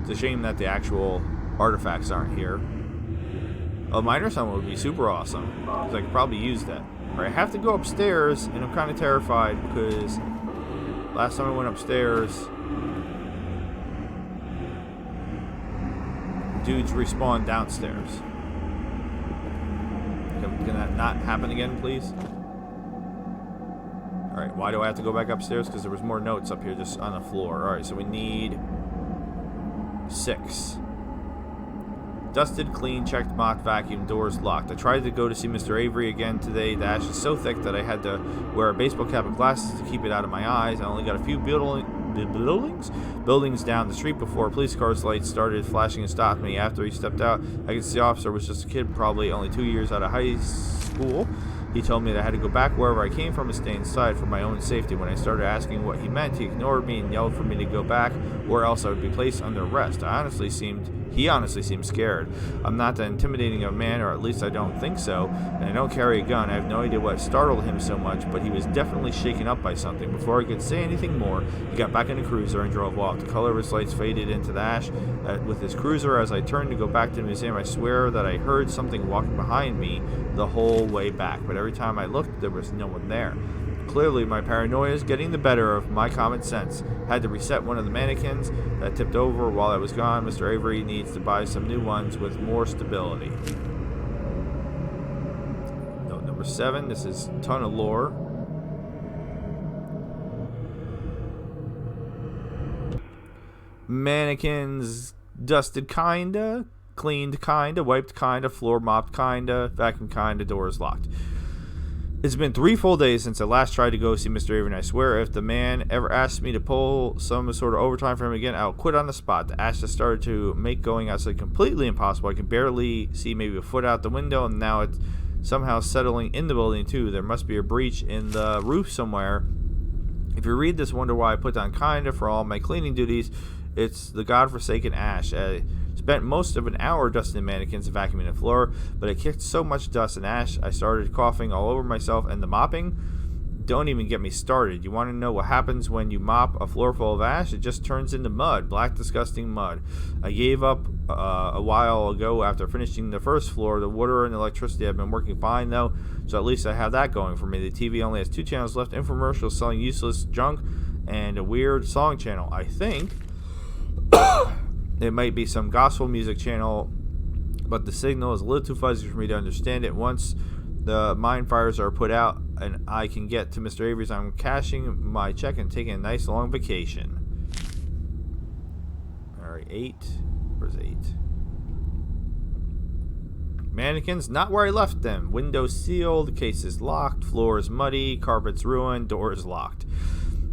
It's a shame that the actual artifacts aren't here. A miner summon would be super awesome, because I could probably use that. Alright, I have to go upstairs, and I'm kind of terrified, because last time I went upstairs, dudes respawn downstairs. Can that not happen again, please? Alright, why do I have to go back upstairs? Because there was more notes up here just on the floor. Alright, so we need 6. Dusted, clean, checked, mopped, vacuum, doors locked. I tried to go to see Mr. Avery again today. The ash is so thick that I had to wear a baseball cap and glasses to keep it out of my eyes. I only got a few buildings down the street before a police car's lights started flashing and stopped me. After he stepped out, I could see the officer was just a kid, probably only 2 years out of high school. He told me that I had to go back wherever I came from and stay inside for my own safety. When I started asking what he meant, he ignored me and yelled for me to go back, or else I would be placed under arrest. He honestly seemed scared. I'm not that intimidating of a man, or at least I don't think so, and I don't carry a gun. I have no idea what startled him so much, but he was definitely shaken up by something. Before I could say anything more, he got back in the cruiser and drove off. The color of his lights faded into the ash with his cruiser. As I turned to go back to the museum, I swear that I heard something walking behind me the whole way back, but every time I looked, there was no one there. Clearly, my paranoia is getting the better of my common sense. Had to reset one of the mannequins that tipped over while I was gone. Mr. Avery needs to buy some new ones with more stability. Note number 7. This is a ton of lore. Mannequins dusted kinda, cleaned kinda, wiped kinda, floor mopped kinda, vacuum kinda, doors locked. It's been 3 full days since I last tried to go see Mr. Avery, and I swear if the man ever asks me to pull some sort of overtime for him again, I'll quit on the spot. The ash has started to make going outside completely impossible. I can barely see maybe a foot out the window, and now it's somehow settling in the building too. There must be a breach in the roof somewhere. If you read this, wonder why I put on kinda for all my cleaning duties. It's the godforsaken ash. I spent most of an hour dusting the mannequins and vacuuming the floor, but it kicked so much dust and ash I started coughing all over myself, and the mopping, don't even get me started. You want to know what happens when you mop a floor full of ash? It just turns into mud, black disgusting mud. I gave up a while ago after finishing the first floor. The water and electricity have been working fine though, so at least I have that going for me. The TV only has 2 channels left, infomercials selling useless junk and a weird song channel. I think it might be some gospel music channel, but the signal is a little too fuzzy for me to understand it. Once the mine fires are put out and I can get to Mr. Avery's, I'm cashing my check and taking a nice long vacation. Alright, 8. Where's 8? Mannequins, not where I left them. Windows sealed, cases locked, floors muddy, carpets ruined, doors locked.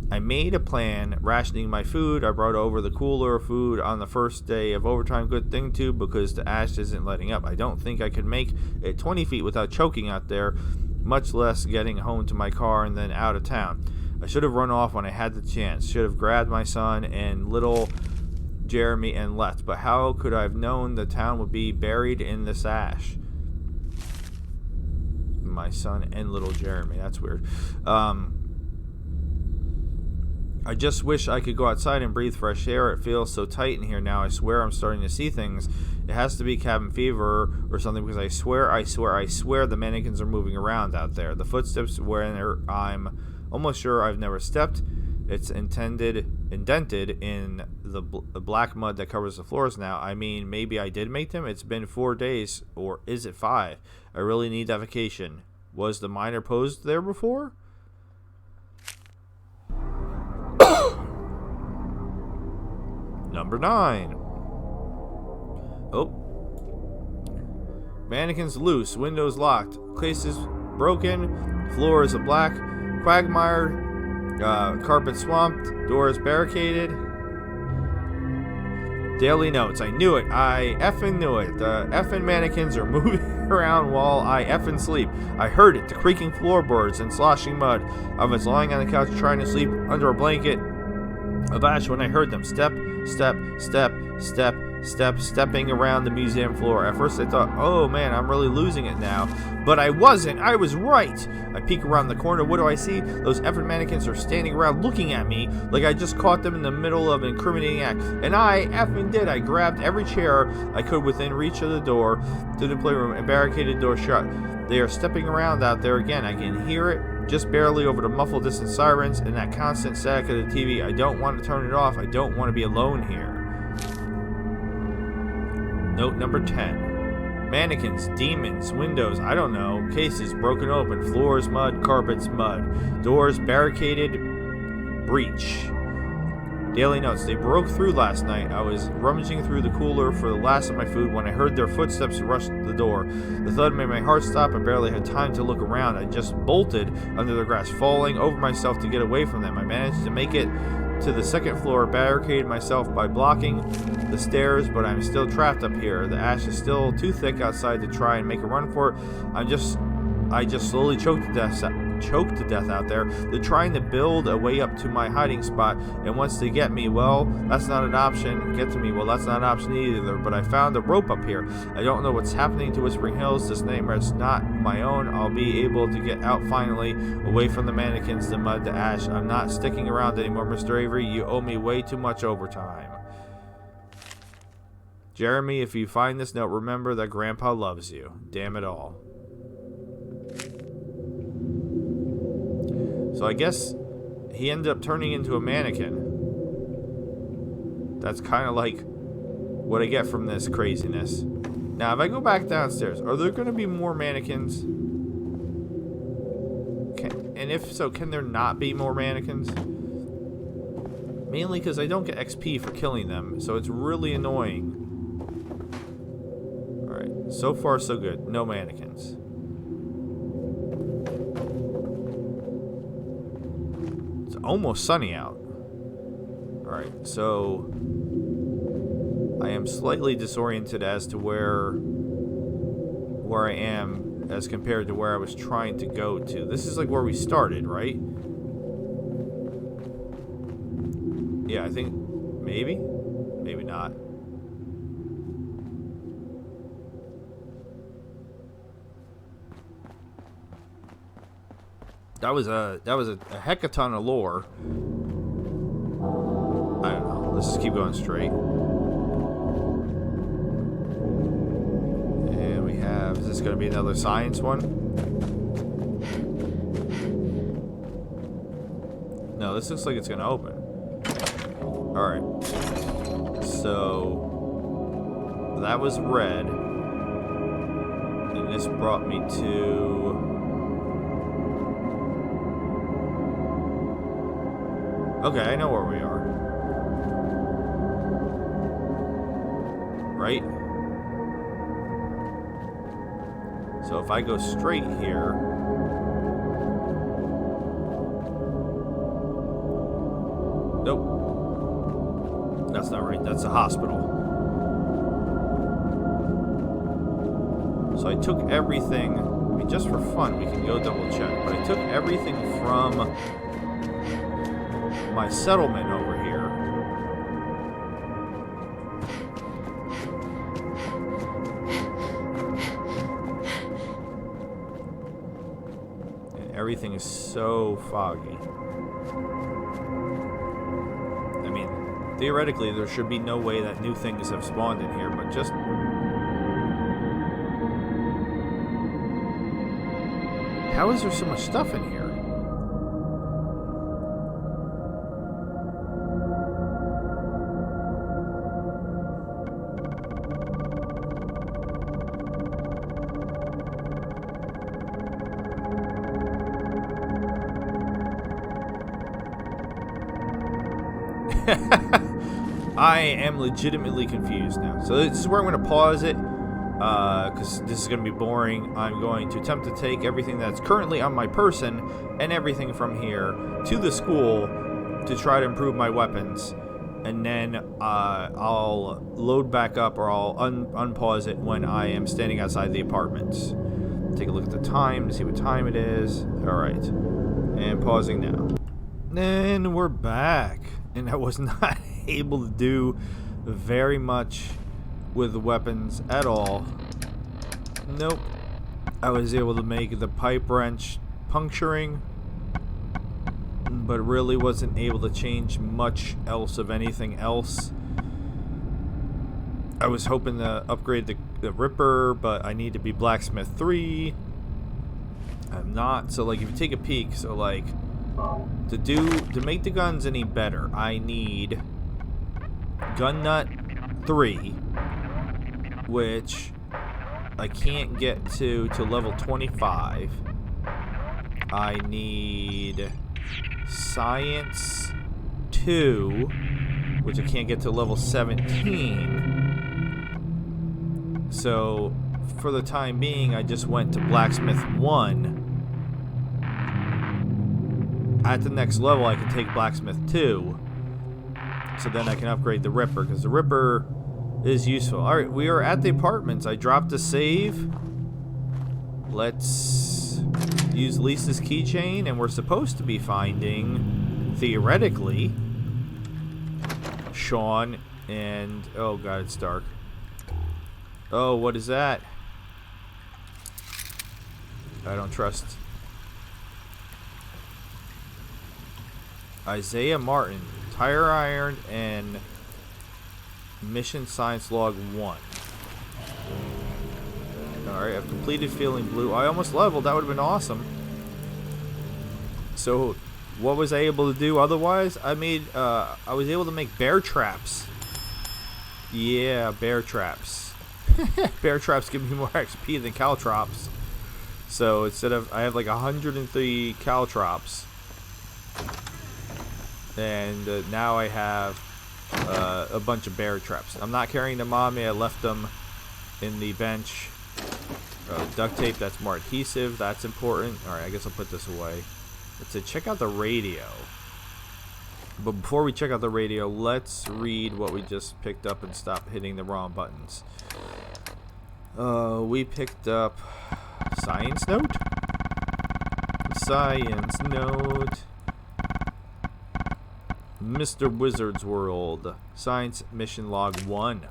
I made a plan, rationing my food. I brought over the cooler food on the first day of overtime. Good thing too, because the ash isn't letting up. I don't think I could make it 20 feet without choking out there, much less getting home to my car and then out of town. I should have run off when I had the chance. Should have grabbed my son and little Jeremy and left. But how could I have known the town would be buried in this ash? My son and little Jeremy. That's weird. I just wish I could go outside and breathe fresh air. It feels so tight in here now. I swear I'm starting to see things. It has to be cabin fever or something, because I swear the mannequins are moving around out there. The footsteps where I'm almost sure I've never stepped. It's indented in the black mud that covers the floors now. I mean, maybe I did make them. It's been 4 days, or is it 5? I really need that vacation. Was the miner posed there before? Number 9. Oh. Mannequins loose, windows locked, cases broken, floor is a black quagmire, carpet swamped, doors barricaded. Daily notes. I knew it. I effing knew it. The effing mannequins are moving around while I effing sleep. I heard it. The creaking floorboards and sloshing mud. I was lying on the couch trying to sleep under a blanket of ash when I heard them. Step, step, step, step, step, stepping around the museum floor. At first I thought, oh man, I'm really losing it now. But I wasn't. I was right. I peek around the corner. What do I see? Those effing mannequins are standing around looking at me like I just caught them in the middle of an incriminating act. And I effing did. I grabbed every chair I could within reach of the door to the playroom and barricaded the door shut. They are stepping around out there again. I can hear it just barely over the muffled distant sirens and that constant static of the TV. I don't want to turn it off. I don't want to be alone here. Note number 10. Mannequins, demons, windows, I don't know, cases broken open, floors mud, carpets mud, doors barricaded, breach. Daily notes. They broke through last night. I was rummaging through the cooler for the last of my food when I heard their footsteps rush to the door. The thud made my heart stop. I barely had time to look around. I just bolted under the grass, falling over myself to get away from them. I managed to make it to the second floor, barricaded myself by blocking the stairs, but I'm still trapped up here. The ash is still too thick outside to try and make a run for it. I just slowly choked to death out there. They're trying to build a way up to my hiding spot, and once they get me, well, that's not an option. Get to me, well, that's not an option either. But I found a rope up here. I don't know what's happening to Whispering Hills. This nightmare is not my own. I'll be able to get out finally, away from the mannequins, the mud, the ash. I'm not sticking around anymore, Mr. Avery. You owe me way too much overtime. Jeremy, if you find this note, remember that Grandpa loves you. Damn it all. So I guess he ended up turning into a mannequin. That's kind of like what I get from this craziness. Now, if I go back downstairs, are there going to be more mannequins? And if so, can there not be more mannequins? Mainly because I don't get XP for killing them, so it's really annoying. Alright, so far so good. No mannequins. It's almost sunny out. Alright, so I am slightly disoriented as to where I am as compared to where I was trying to go to. This is like where we started, right? Yeah, I think maybe not. That was a heck of a ton of lore. I don't know. Let's just keep going straight. And we have, is this going to be another science one? No, this looks like it's going to open. Alright. So that was red. And this brought me to... Okay, I know where we are. Right? So if I go straight here... Nope. That's not right. That's a hospital. So I took everything... I mean, just for fun, we can go double check. But I took everything from... my settlement over here. And everything is so foggy. I mean, theoretically, there should be no way that new things have spawned in here, but just... How is there so much stuff in here? I am legitimately confused now. So this is where I'm going to pause it, because this is going to be boring. I'm going to attempt to take everything that's currently on my person and everything from here to the school to try to improve my weapons. and then I'll load back up, or I'll unpause it when I am standing outside the apartments. Take a look at the time to see what time it is. Alright. And pausing now. And we're back. And I was not able to do very much with the weapons at all. Nope. I was able to make the pipe wrench puncturing, but really wasn't able to change much else of anything else. I was hoping to upgrade the Ripper, but I need to be Blacksmith 3. I'm not. So like if you take a peek, so like to make the guns any better, I need Gun Nut 3, which I can't get to level 25. I need Science 2, which I can't get to level 17. So for the time being, I just went to Blacksmith 1. At the next level, I can take Blacksmith 2. So then I can upgrade the Ripper, because the Ripper is useful. Alright, we are at the apartments. I dropped a save. Let's use Lisa's keychain, and we're supposed to be finding, theoretically, Sean and... oh god, it's dark. Oh, what is that? I don't trust. Isaiah Martin, tire iron, and mission science log 1. Alright, I've completed feeling blue. I almost leveled. That would have been awesome. So, what was I able to do otherwise? I was able to make bear traps. Yeah, bear traps. Bear traps give me more XP than caltrops. So instead of, I have like 103 caltrops, and now I have a bunch of bear traps. I'm not carrying them on me. I left them in the bench. Duct tape, that's more adhesive. That's important. Alright, I guess I'll put this away. Let's check out the radio. But before we check out the radio, let's read what we just picked up and stop hitting the wrong buttons. We picked up Science Note? Science Note. Mr. Wizard's World. Science Mission Log 1.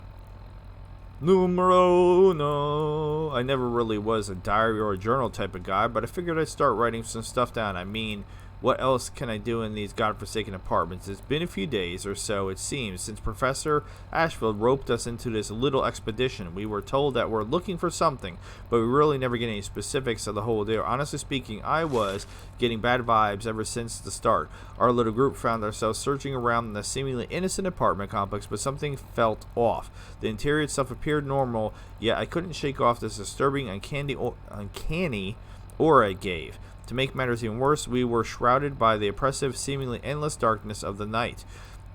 Numero uno. I never really was a diary or a journal type of guy, but I figured I'd start writing some stuff down. I mean, what else can I do in these godforsaken apartments? It's been a few days or so, it seems, since Professor Ashfield roped us into this little expedition. We were told that we're looking for something, but we really never get any specifics of the whole deal. Honestly speaking, I was getting bad vibes ever since the start. Our little group found ourselves searching around in the seemingly innocent apartment complex, but something felt off. The interior itself appeared normal, yet I couldn't shake off this disturbing, uncanny aura it gave. To make matters even worse, we were shrouded by the oppressive, seemingly endless darkness of the night.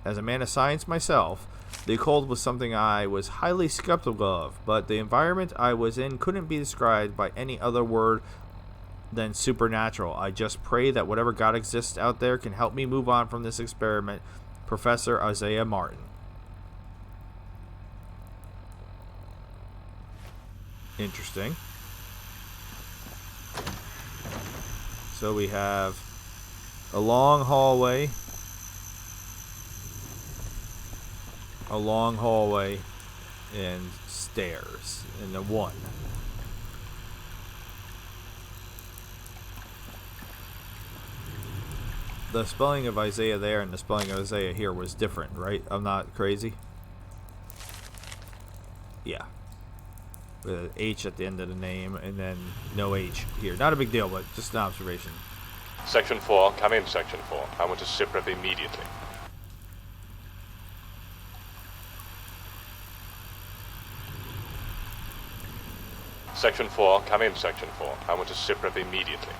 As a man of science myself, the occult was something I was highly skeptical of, but the environment I was in couldn't be described by any other word than supernatural. I just pray that whatever God exists out there can help me move on from this experiment. Professor Isaiah Martin. Interesting. So we have a long hallway, and stairs, and a 1. The spelling of Isaiah there and the spelling of Isaiah here was different, right? I'm not crazy? Yeah. With an H at the end of the name, and then no H here. Not a big deal, but just an observation. Section 4, come in, Section 4. I want to SIPREP immediately. Section 4, come in, Section 4. I want to SIPREP immediately.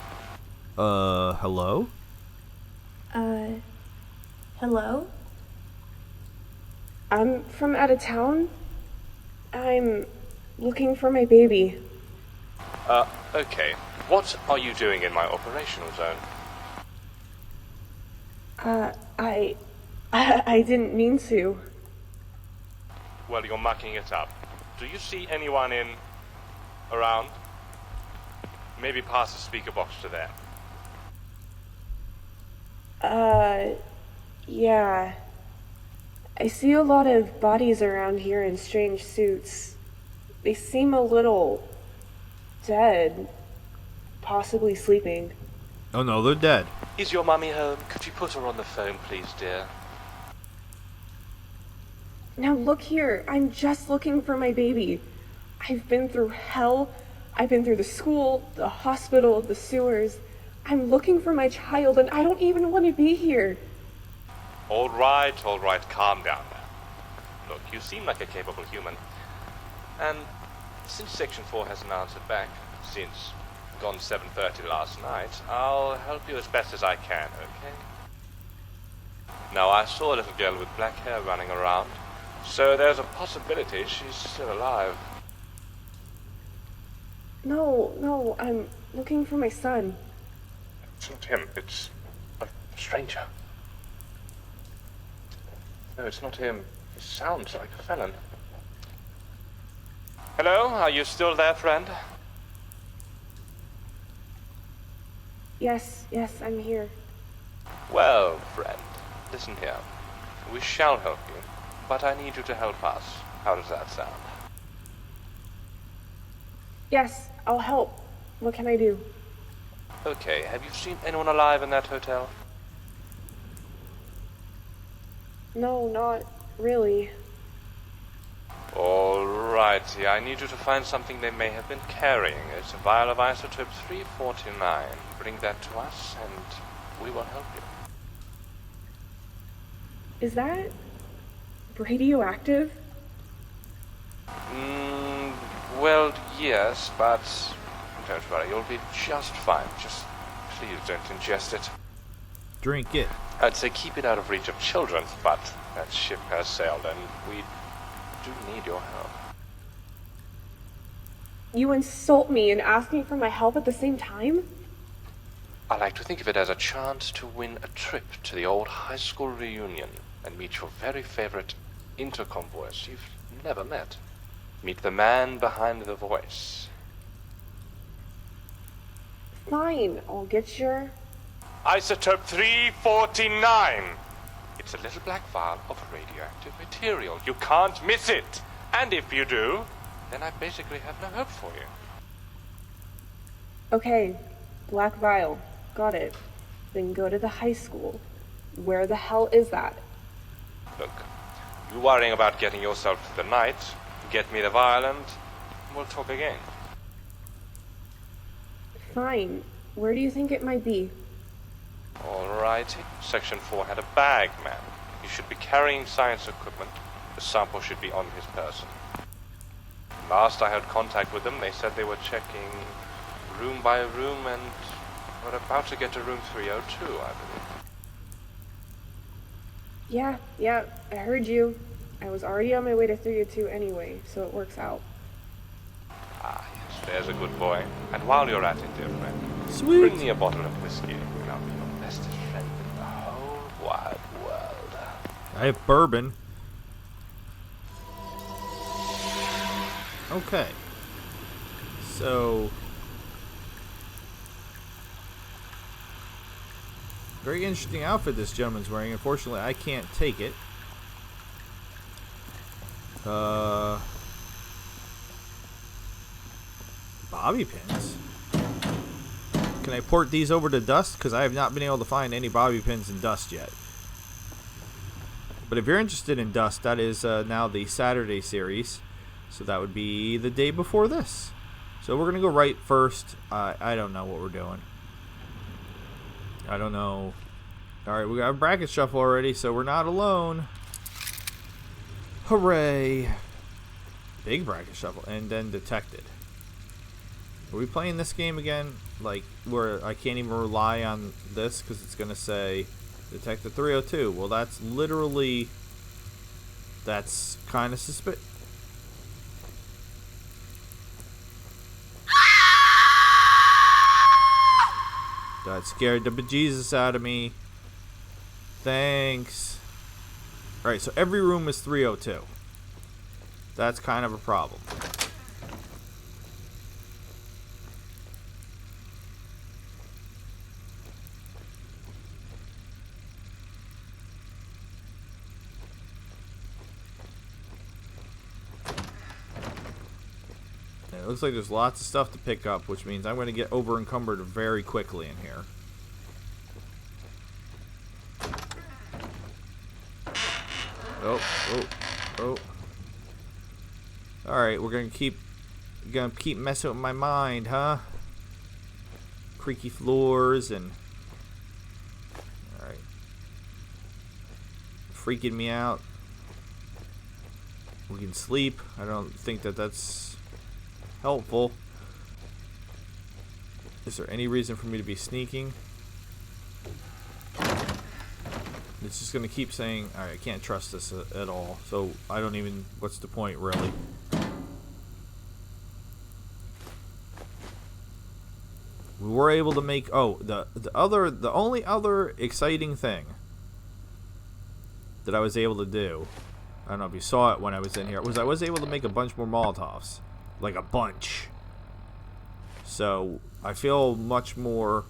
Hello? Hello? I'm from out of town. I'm looking for my baby. Okay. What are you doing in my operational zone? I didn't mean to. Well, you're mucking it up. Do you see anyone around? Maybe pass the speaker box to them. Yeah. I see a lot of bodies around here in strange suits. They seem a little dead, possibly sleeping. Oh no, they're dead. Is your mummy home? Could you put her on the phone, please, dear? Now look here, I'm just looking for my baby. I've been through hell. I've been through the school, the hospital, the sewers. I'm looking for my child and I don't even want to be here. All right, calm down now. Look, you seem like a capable human. And since Section 4 hasn't answered back, since gone 7:30 last night, I'll help you as best as I can, okay? Now, I saw a little girl with black hair running around, so there's a possibility she's still alive. No, I'm looking for my son. It's not him, it's a stranger. No, it's not him. He sounds like a felon. Hello, are you still there, friend? Yes, I'm here. Well, friend, listen here. We shall help you, but I need you to help us. How does that sound? Yes, I'll help. What can I do? Okay, have you seen anyone alive in that hotel? No, not really. Alrighty, I need you to find something they may have been carrying. It's a vial of isotope 349. Bring that to us, and we will help you. Is that radioactive? Well, yes, but don't worry, you'll be just fine. Just please don't ingest it. Drink it. I'd say keep it out of reach of children, but that ship has sailed, and we do need your help. You insult me and ask me for my help at the same time? I like to think of it as a chance to win a trip to the old high school reunion and meet your very favorite intercom voice you've never met. Meet the man behind the voice. Fine, I'll get your... Isotope 349! It's a little black vial of radioactive material. You can't miss it! And if you do, then I basically have no hope for you. Okay, black vial. Got it. Then go to the high school. Where the hell is that? Look, you worrying about getting yourself to the night, get me the vial and we'll talk again. Fine. Where do you think it might be? Alrighty. Section 4 had a bag, man. He should be carrying science equipment. The sample should be on his person. Last I had contact with them, they said they were checking room by room and were about to get to room 302, I believe. Yeah, I heard you. I was already on my way to 302 anyway, so it works out. Ah, yes, there's a good boy. And while you're at it, dear friend, Sweet. bring me a bottle of whiskey, and I'll be your bestest friend in the whole wide world. I have bourbon. Okay. So... very interesting outfit this gentleman's wearing. Unfortunately, I can't take it. Bobby pins. Can I port these over to Dust? Because I have not been able to find any bobby pins in Dust yet. But if you're interested in Dust, that is now the Saturday series. So that would be the day before this. So we're going to go right first. I don't know what we're doing. I don't know. Alright, we got a bracket shuffle already, so we're not alone. Hooray. Big bracket shuffle. And then detected. Are we playing this game again? Like, where I can't even rely on this because it's going to say detected 302. Well, that's literally... that's kind of suspicious. That scared the bejesus out of me. Thanks. Alright, so every room is 302. That's kind of a problem. It looks like there's lots of stuff to pick up, which means I'm going to get over encumbered very quickly in here. Oh. Alright, we're gonna keep messing with my mind, huh? Creaky floors and alright. Freaking me out. We can sleep. I don't think that that's helpful. Is there any reason for me to be sneaking? It's just going to keep saying, alright, I can't trust this at all. So, I don't even, what's the point, really? We were able to make, the only other exciting thing that I was able to do, I don't know if you saw it when I was in here, was I was able to make a bunch more Molotovs. Like a bunch. So, I feel much more,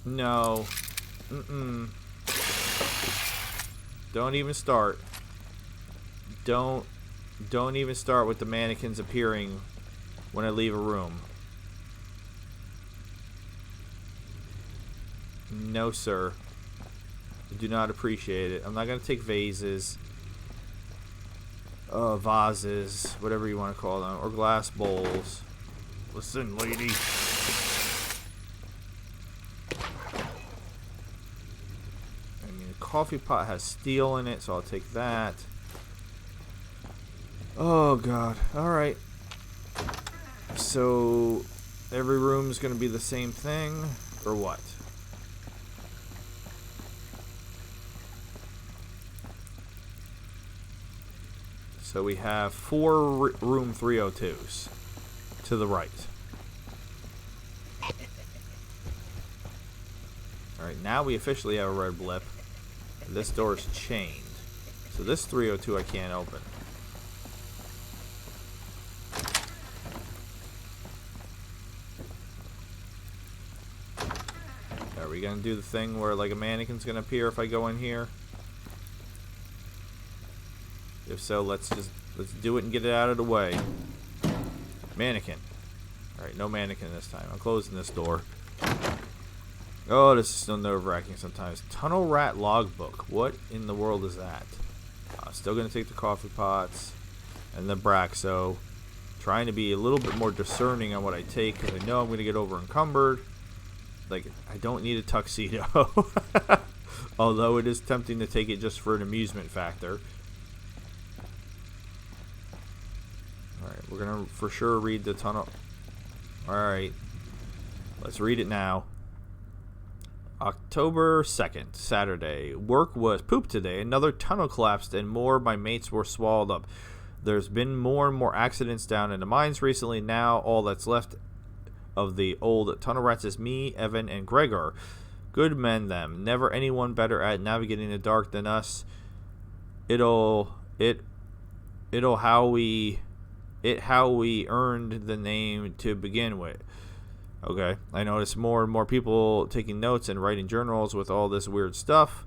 no, Don't even start. Don't even start with the mannequins appearing when I leave a room. No, sir. I do not appreciate it. I'm not going to take vases. Vases. Whatever you want to call them. Or glass bowls. Listen, lady. Coffee pot has steel in it, so I'll take that. Oh god. Alright. So every room is going to be the same thing, or what? So we have 4 room 302s to the right. Alright, now we officially have a red blip. This door is chained. So this 302 I can't open. Are we gonna do the thing where like a mannequin's gonna appear if I go in here? If so, let's do it and get it out of the way. Mannequin. Alright, no mannequin this time. I'm closing this door. Oh, this is still nerve-wracking sometimes. Tunnel rat logbook. What in the world is that? Still going to take the coffee pots and the Braxo. Trying to be a little bit more discerning on what I take because I know I'm going to get over encumbered. Like, I don't need a tuxedo. Although it is tempting to take it just for an amusement factor. Alright, we're going to for sure read the tunnel. Alright. Let's read it now. October 2nd, Saturday. Work was poop today. Another tunnel collapsed and more of my mates were swallowed up. There's been more and more accidents down in the mines recently. Now all that's left of the old tunnel rats is me, Evan, and Gregor. Good men them. Never anyone better at navigating the dark than us. It'll how we earned the name to begin with. Okay, I noticed more and more people taking notes and writing journals with all this weird stuff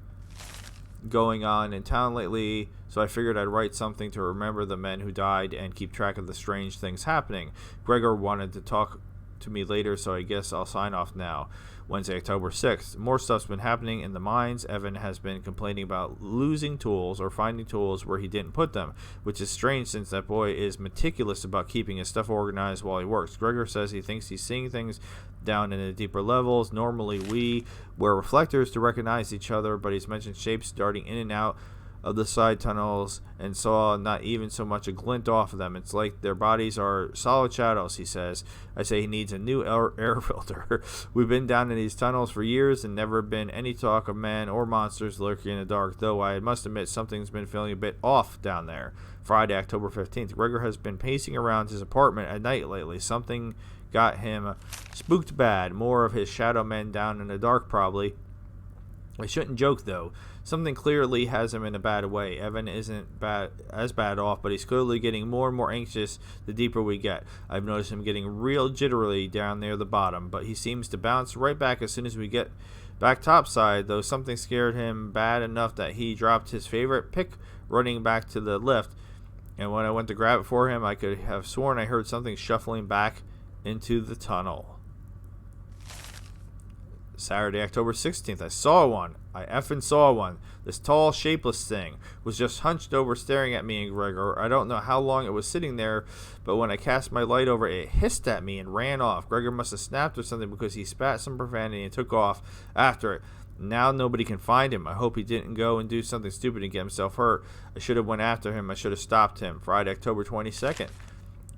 going on in town lately, so I figured I'd write something to remember the men who died and keep track of the strange things happening. Gregor wanted to talk to me later, so I guess I'll sign off now. Wednesday, October 6th. More stuff's been happening in the mines. Evan has been complaining about losing tools or finding tools where he didn't put them, which is strange since that boy is meticulous about keeping his stuff organized while he works. Gregor says he thinks he's seeing things down in the deeper levels. Normally we wear reflectors to recognize each other, but he's mentioned shapes darting in and out of the side tunnels and saw not even so much a glint off of them. It's like their bodies are solid shadows, he says. I say he needs a new air filter. We've been down in these tunnels for years and never been any talk of men or monsters lurking in the dark, though I must admit something's been feeling a bit off down there. Friday, October 15th. Gregor has been pacing around his apartment at night lately. Something got him spooked bad. More of his shadow men down in the dark probably. I shouldn't joke, though. Something clearly has him in a bad way. Evan isn't as bad off, but he's clearly getting more and more anxious the deeper we get. I've noticed him getting real jittery down near the bottom, but he seems to bounce right back as soon as we get back topside, though something scared him bad enough that he dropped his favorite pick running back to the lift. And when I went to grab it for him, I could have sworn I heard something shuffling back into the tunnel. Saturday, October 16th. I saw one. I effing saw one. This tall, shapeless thing was just hunched over staring at me and Gregor. I don't know how long it was sitting there, but when I cast my light over it, it hissed at me and ran off. Gregor must have snapped or something because he spat some profanity and took off after it. Now nobody can find him. I hope he didn't go and do something stupid and get himself hurt. I should have went after him. I should have stopped him. Friday, October 22nd.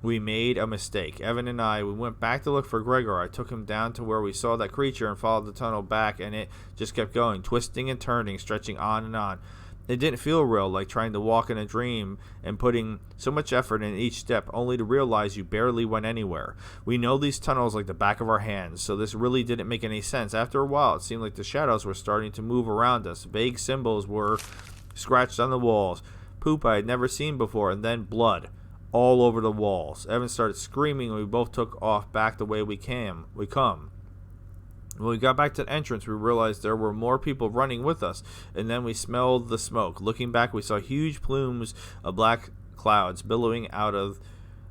We made a mistake. Evan and we went back to look for Gregor. I took him down to where we saw that creature and followed the tunnel back, and it just kept going, twisting and turning, stretching on and on. It didn't feel real, like trying to walk in a dream and putting so much effort in each step, only to realize you barely went anywhere. We know these tunnels like the back of our hands, so this really didn't make any sense. After a while, it seemed like the shadows were starting to move around us. Vague symbols were scratched on the walls. Poop I had never seen before, and then blood all over the walls. Evan started screaming, and we both took off back the way we come. When we got back to the entrance, we realized there were more people running with us, and then we smelled the smoke. Looking back, we saw huge plumes of black clouds billowing out of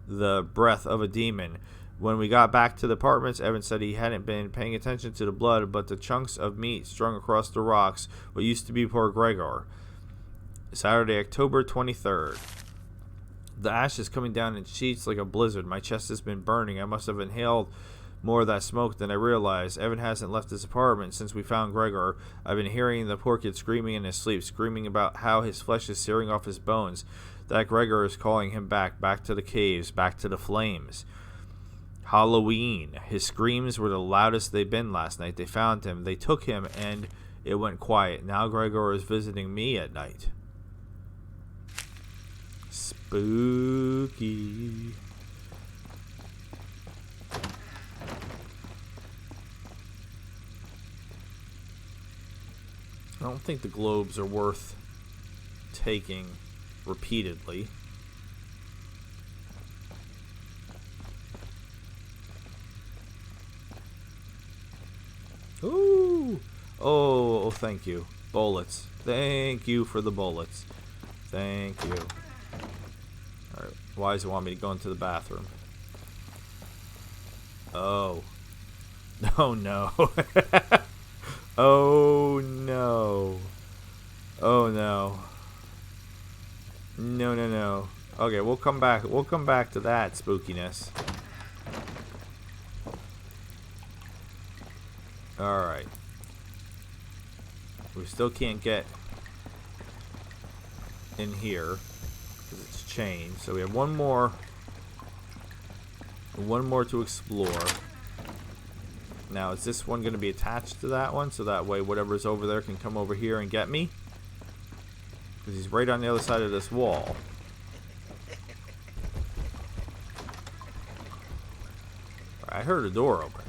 the breath of a demon. When we got back to the apartments, Evan said he hadn't been paying attention to the blood, but the chunks of meat strung across the rocks, what used to be poor Gregor. Saturday, October 23rd. The ash is coming down in sheets like a blizzard. My chest has been burning. I must have inhaled more of that smoke than I realized. Evan hasn't left his apartment since we found Gregor. I've been hearing the poor kid screaming in his sleep, screaming about how his flesh is searing off his bones. That Gregor is calling him back to the caves, back to the flames. Halloween. His screams were the loudest they'd been last night. They found him. They took him, and it went quiet. Now Gregor is visiting me at night. Spooky. I don't think the globes are worth taking repeatedly. Ooh! Oh, thank you. Bullets. Thank you for the bullets. Thank you. Alright, why does it want me to go into the bathroom? Oh. Oh no. Oh no. Oh no. No, no, no. Okay, we'll come back. We'll come back to that spookiness. Alright. We still can't get in here because it's chained. So we have one more to explore. Now, is this one going to be attached to that one? So that way whatever's over there can come over here and get me? Because he's right on the other side of this wall. I heard a door open.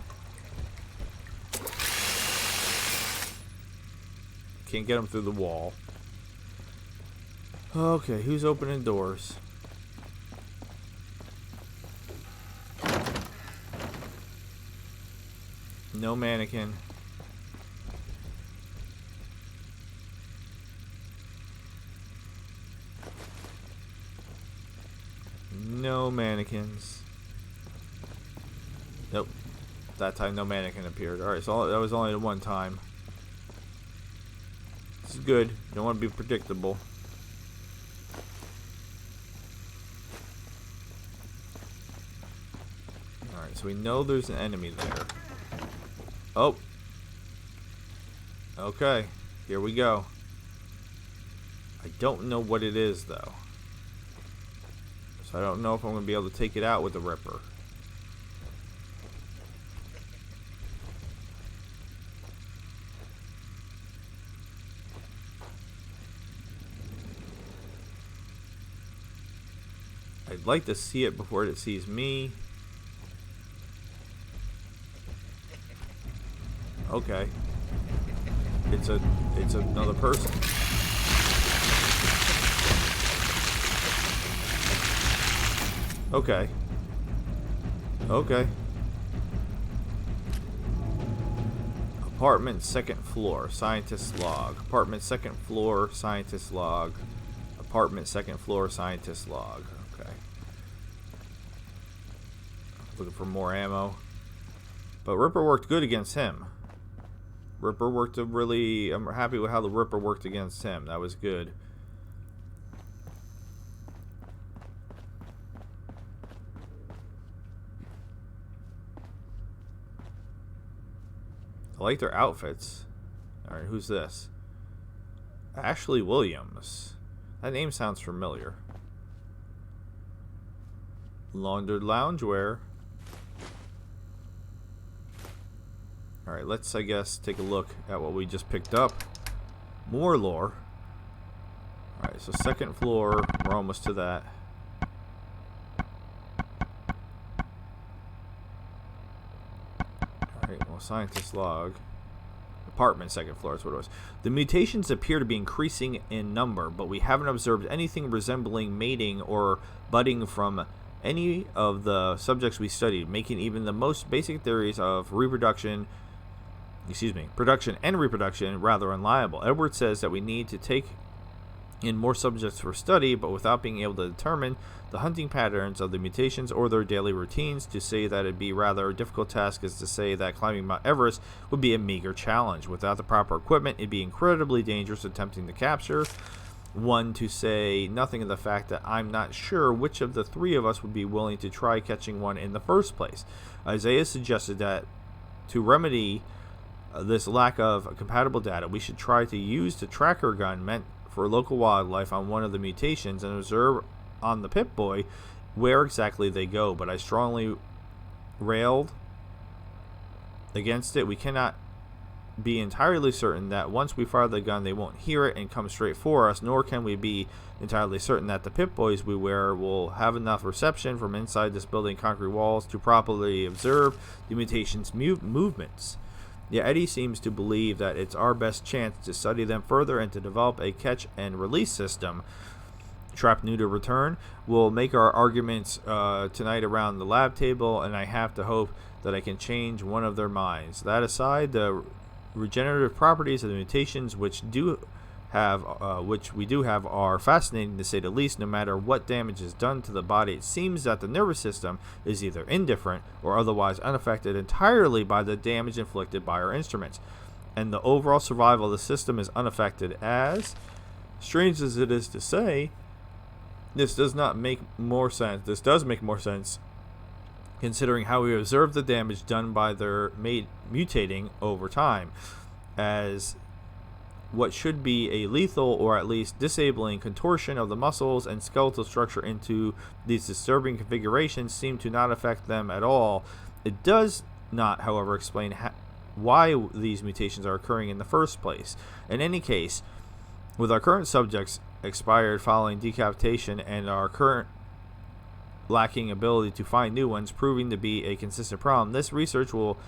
Can't get him through the wall. Okay, who's opening doors? No mannequin. No mannequins. Nope. That time no mannequin appeared. Alright, so that was only the one time. This is good. You don't want to be predictable. Alright, so we know there's an enemy there. Oh. Okay. Here we go. I don't know what it is, though. So I don't know if I'm going to be able to take it out with the Ripper. I'd like to see it before it sees me. Okay. it's another person. Okay. Okay. Apartment second floor, scientist log. Apartment second floor, scientist log. Apartment second floor, scientist log. Okay. Looking for more ammo. But Ripper worked good against him. Ripper worked a really... I'm happy with how the Ripper worked against him. That was good. I like their outfits. Alright, who's this? Ashley Williams. That name sounds familiar. Laundered loungewear. Alright, let's, I guess, take a look at what we just picked up. More lore. Alright, so second floor. We're almost to that. Alright, well, scientist log. Apartment second floor is what it was. The mutations appear to be increasing in number, but we haven't observed anything resembling mating or budding from any of the subjects we studied, making even the most basic theories of production and reproduction rather unreliable. Edward says that we need to take in more subjects for study, but without being able to determine the hunting patterns of the mutations or their daily routines. To say that it'd be rather a difficult task is to say that climbing Mount Everest would be a meager challenge. Without the proper equipment, it'd be incredibly dangerous attempting to capture one, to say nothing of the fact that I'm not sure which of the three of us would be willing to try catching one in the first place. Isaiah suggested that to remedy this lack of compatible data, we should try to use the tracker gun meant for local wildlife on one of the mutations and observe on the Pip-Boy where exactly they go. But I strongly railed against it. We cannot be entirely certain that once we fire the gun they won't hear it and come straight for us, nor can we be entirely certain that the Pip-Boys we wear will have enough reception from inside this building concrete walls to properly observe the mutation's movements. Yeah, Eddie seems to believe that it's our best chance to study them further and to develop a catch and release system. Trap Neuter return. We'll make our arguments tonight around the lab table, and I have to hope that I can change one of their minds. That aside, the regenerative properties of the mutations which we do have are fascinating to say the least. No matter what damage is done to the body, it seems that the nervous system is either indifferent or otherwise unaffected entirely by the damage inflicted by our instruments, and the overall survival of the system is unaffected. As strange as it is to say, this does make more sense considering how we observe the damage done by their mutating over time, as what should be a lethal or at least disabling contortion of the muscles and skeletal structure into these disturbing configurations seem to not affect them at all. It does not, however, explain why these mutations are occurring in the first place. In any case, with our current subjects expired following decapitation and our current lacking ability to find new ones proving to be a consistent problem, this research will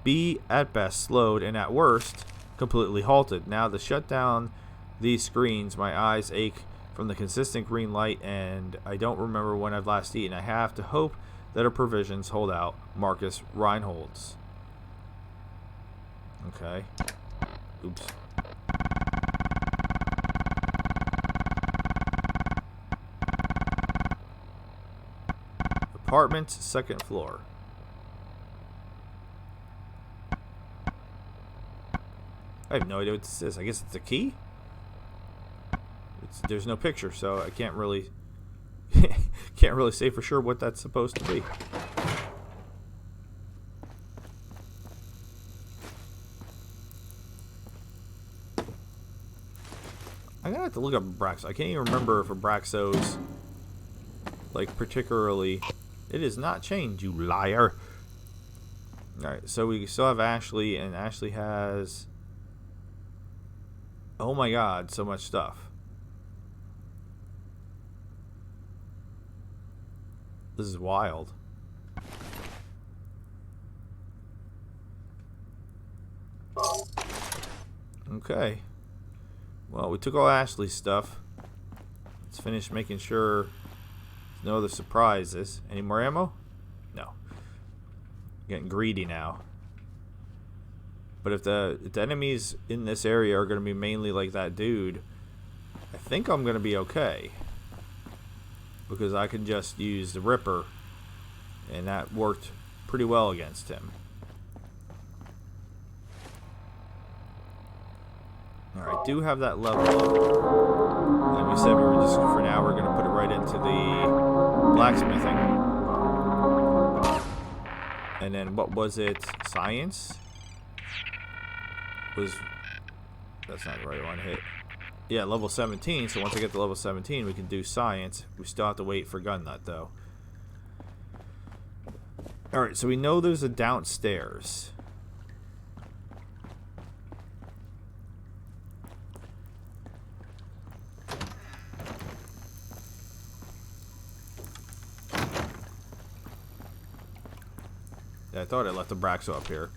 be at best slowed and at worst completely halted. Now to shut down these screens, my eyes ache from the consistent green light, and I don't remember when I've last eaten. I have to hope that our provisions hold out. Marcus Reinholds. Okay. Oops. Apartment, second floor. I have no idea what this is. I guess it's a key? There's no picture, so I can't really say for sure what that's supposed to be. I'm gonna have to look up Abraxo. I can't even remember if Abraxo's like particularly. It is not changed, you liar. Alright, so we still have Ashley, and Ashley has, oh my god, so much stuff. This is wild. Okay. Well, we took all Ashley's stuff. Let's finish making sure there's no other surprises. Any more ammo? No. Getting greedy now. But if the enemies in this area are going to be mainly like that dude, I think I'm going to be okay. Because I can just use the Ripper, and that worked pretty well against him. Alright, I do have that level up. And we said we were just, for now, we're going to put it right into the blacksmithing. And then, what was it? Science? That's not the right one. Hit. Yeah, level 17. So once I get to level 17, we can do science. We still have to wait for gun nut, though. Alright, so we know there's a downstairs. Yeah, I thought I left the Braxo up here.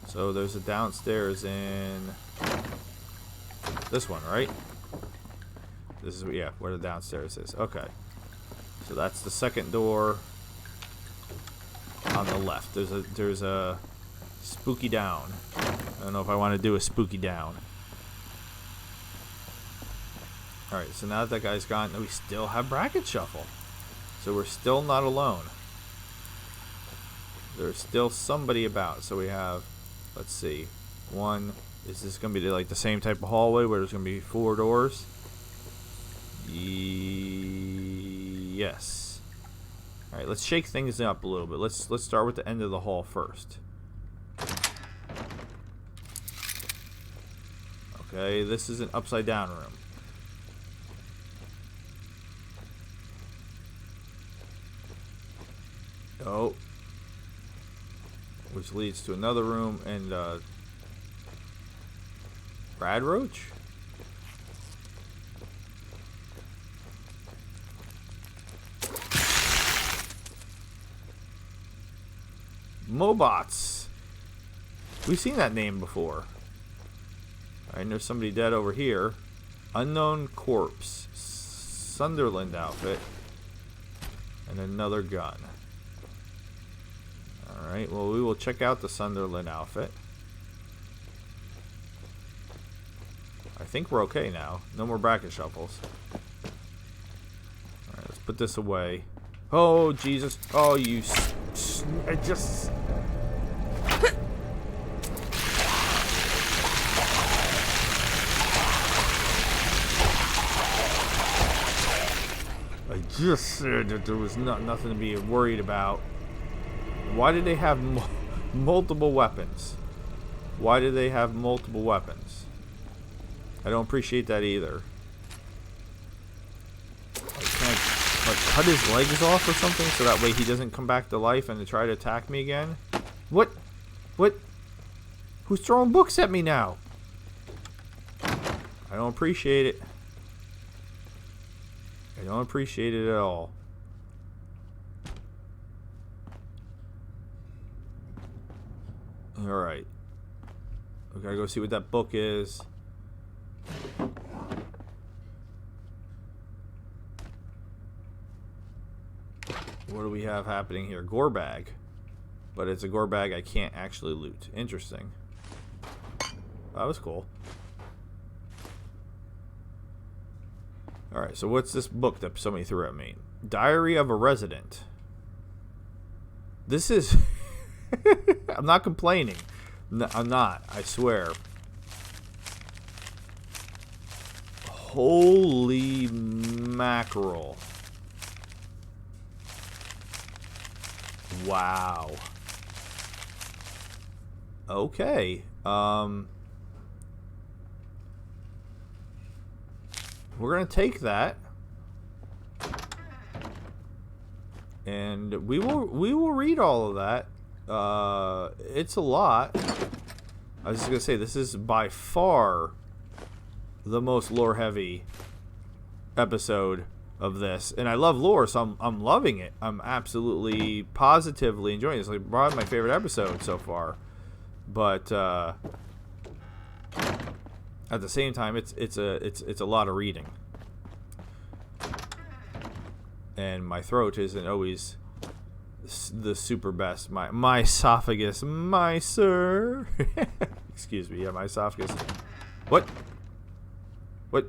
So there's a downstairs in this one, right? This is, yeah, where the downstairs is. Okay. So that's the second door on the left. There's a spooky down. I don't know if I want to do a spooky down. Alright, so now that guy's gone, we still have Bracket Shuffle. So we're still not alone. There's still somebody about. So we have, let's see, one. Is this going to be like the same type of hallway where there's going to be 4 doors? Yes. All right, let's shake things up a little bit. Let's start with the end of the hall first. Okay, this is an upside down room. Oh. Which leads to another room and Brad Roach? Mobots. We've seen that name before. Alright, there's somebody dead over here. Unknown corpse. Sunderland outfit. And another gun. Alright, well, we will check out the Sunderland outfit. I think we're okay now. No more bracket shuffles. Alright, let's put this away. Oh, Jesus. Oh, you... I just... I just said that there was nothing to be worried about. Why did they have multiple weapons? Why did they have multiple weapons? I don't appreciate that either. Like, can I like cut his legs off or something so that way he doesn't come back to life and try to attack me again? What? What? Who's throwing books at me now? I don't appreciate it. I don't appreciate it at all. Alright. We gotta go see what that book is. What do we have happening here? Gore bag. But it's a gore bag I can't actually loot. Interesting. That was cool. Alright, so what's this book that somebody threw at me? Diary of a Resident. This is... I'm not complaining. No, I'm not. I swear. Holy mackerel. Wow. Okay. We're gonna take that, and we will read all of that. It's a lot. I was just gonna say, this is by far the most lore heavy episode of this, and I love lore, so I'm loving it. I'm absolutely positively enjoying it. It's like probably my favorite episode so far. But At the same time, it's a lot of reading, and my throat isn't always the super best. My esophagus, my sir. Excuse me. Yeah, my esophagus. What? What?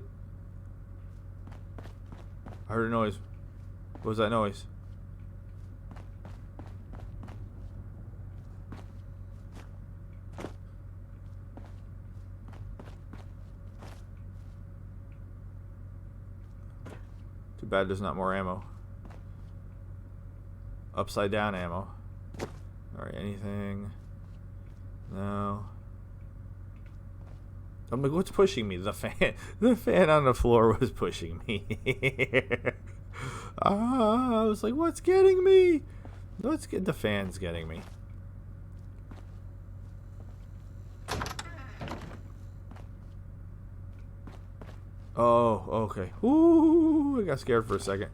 I heard a noise. What was that noise? Too bad there's not more ammo. Upside down ammo. Alright, anything? No. I'm like, what's pushing me? The fan. The fan on the floor was pushing me. I was like, what's getting me? Let's get the fan's getting me. Oh, okay. Ooh, I got scared for a second.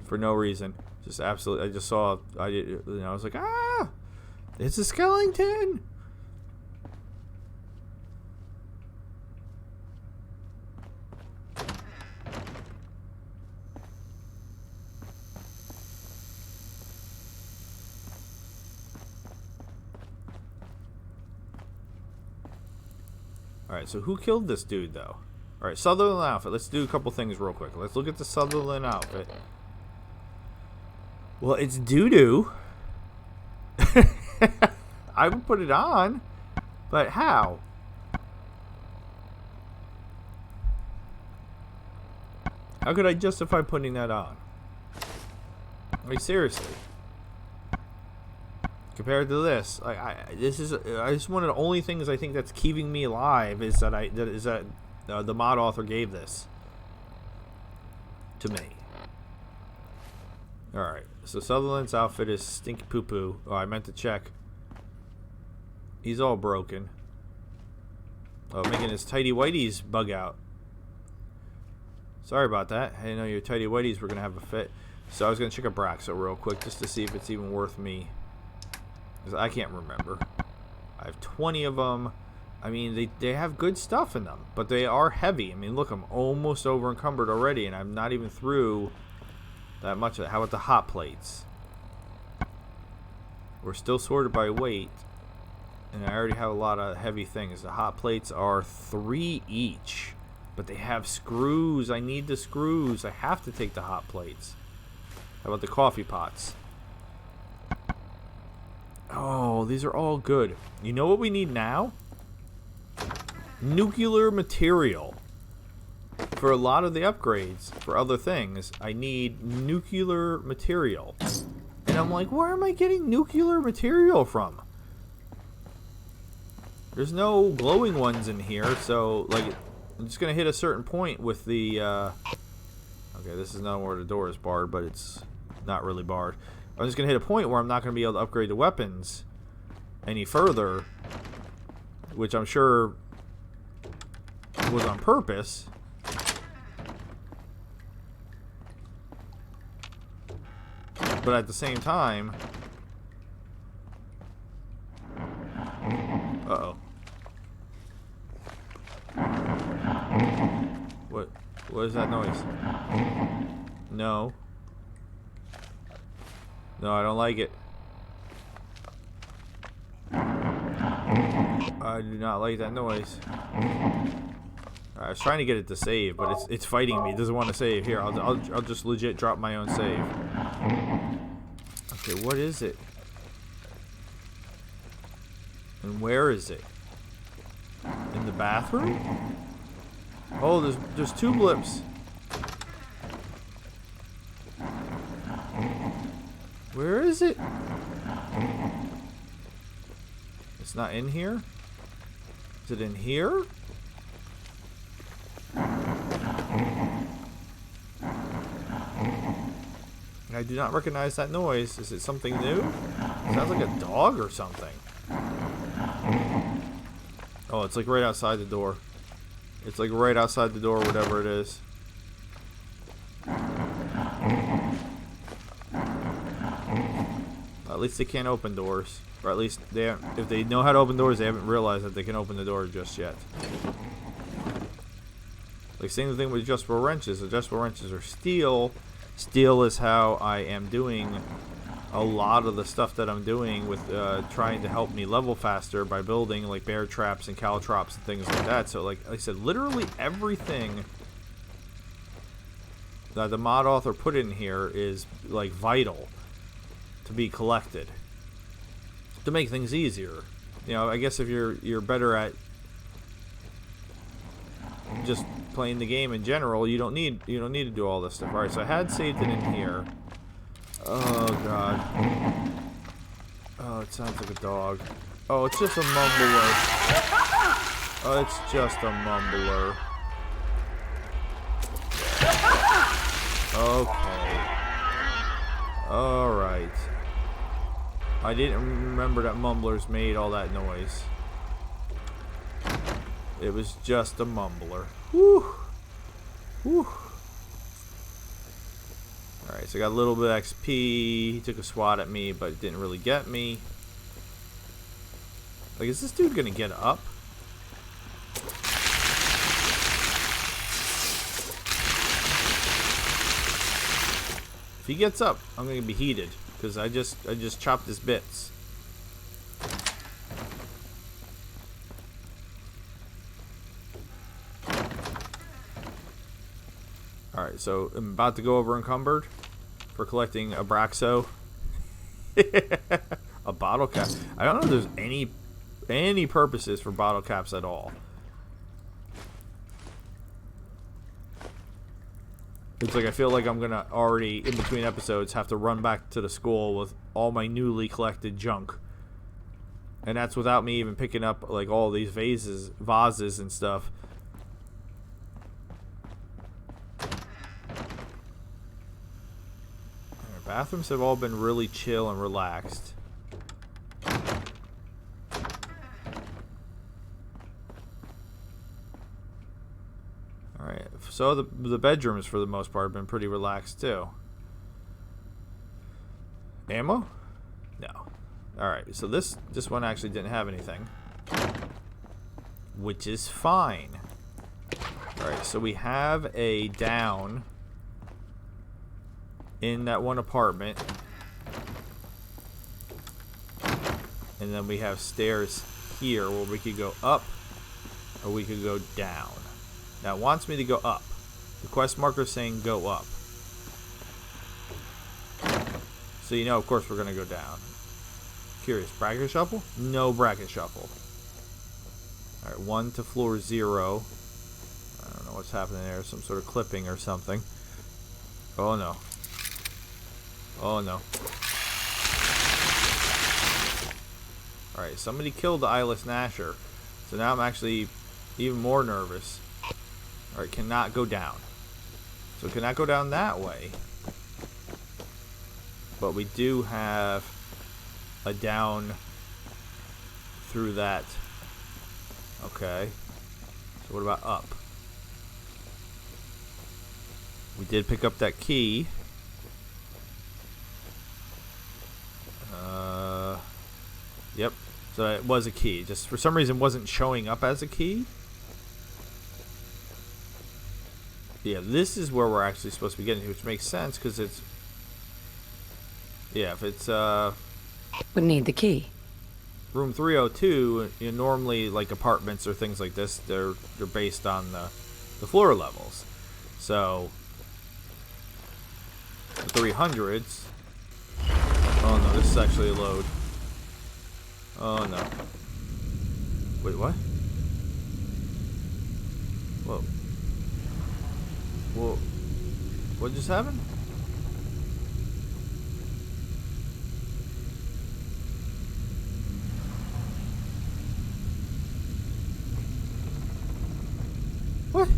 For no reason. Just absolutely. I just saw. I was like, ah, it's a skeleton. Alright, so who killed this dude, though? Alright, Sutherland outfit. Let's do a couple things real quick. Let's look at the Sutherland outfit. Well, it's doo-doo. I would put it on. But how? How could I justify putting that on? Like, seriously. Compared to this, this is one of the only things I think that's keeping me alive is that the mod author gave this to me. All right, so Sutherland's outfit is stinky poo poo. Oh, I meant to check. He's all broken. Oh, making his tighty whities bug out. Sorry about that. I didn't know your tighty whities were gonna have a fit. So I was gonna check a Braxo real quick just to see if it's even worth me. I can't remember. I have 20 of them. I mean, they have good stuff in them, but they are heavy. I mean, look, I'm almost over encumbered already, and I'm not even through that much of it. How about the hot plates? We're still sorted by weight, and I already have a lot of heavy things. The hot plates are 3 each, but they have screws. I need the screws. I have to take the hot plates. How about the coffee pots? Oh, these are all good. You know what we need now? Nuclear material. For a lot of the upgrades, for other things, I need nuclear material. And I'm like, where am I getting nuclear material from? There's no glowing ones in here, so, like, I'm just going to hit a certain point with the, okay, this is not where the door is barred, but it's not really barred. I'm just going to hit a point where I'm not going to be able to upgrade the weapons any further, which I'm sure was on purpose. But at the same time... Uh-oh. What is that noise? No. No, I don't like it. I do not like that noise. I was trying to get it to save, but it's fighting me. It doesn't want to save. Here, I'll just legit drop my own save. Okay, what is it? And where is it? In the bathroom? Oh, there's 2 blips. Where is it? It's not in here? Is it in here? I do not recognize that noise. Is it something new? It sounds like a dog or something. Oh, it's like right outside the door. It's like right outside the door, whatever it is. At least they can't open doors. Or at least, if they know how to open doors, they haven't realized that they can open the door just yet. Like, same thing with adjustable wrenches. Adjustable wrenches are steel. Steel is how I am doing a lot of the stuff that I'm doing with trying to help me level faster by building, like, bear traps and caltrops and things like that. So, like I said, literally everything that the mod author put in here is, like, vital to be collected to make things easier. You know, I guess if you're better at just playing the game in general, you don't need to do all this stuff. All right, so I had saved it in here. Oh god. Oh, it sounds like a dog. Oh, it's just a mumbler. Oh, it's just a mumbler. Okay. All right. I didn't remember that mumblers made all that noise. It was just a mumbler. Whew. Whew. Alright, so I got a little bit of XP. He took a swat at me, but it didn't really get me. Like, is this dude gonna get up? If he gets up, I'm gonna be heated. Because I just chopped his bits. Alright, so I'm about to go over encumbered for collecting Abraxo. A bottle cap. I don't know if there's any purposes for bottle caps at all. It's like I feel like I'm gonna already, in between episodes, have to run back to the school with all my newly collected junk. And that's without me even picking up, like, all these vases and stuff. Our bathrooms have all been really chill and relaxed. Alright, so the bedrooms, for the most part, have been pretty relaxed, too. Ammo? No. Alright, so this one actually didn't have anything. Which is fine. Alright, so we have a down in that one apartment. And then we have stairs here where we could go up or we could go down. Now it wants me to go up. The quest marker is saying go up. So you know, of course, we're going to go down. Curious. Bracket shuffle? No bracket shuffle. Alright, 1 to floor 0. I don't know what's happening there. Some sort of clipping or something. Oh no. Oh no. Alright, somebody killed the eyeless Gnasher. So now I'm actually even more nervous. Alright, cannot go down. So cannot go down that way. But we do have a down through that. Okay. So what about up? We did pick up that key. Yep. So it was a key. Just for some reason wasn't showing up as a key. Yeah, this is where we're actually supposed to be getting to, which makes sense because it's... Yeah, if it's Would need the key. room 302, you know, normally like apartments or things like this, they're based on the floor levels. So the 300s. Oh no, this is actually a load. Oh no. Wait, what? Whoa. Whoa. What just happened? What?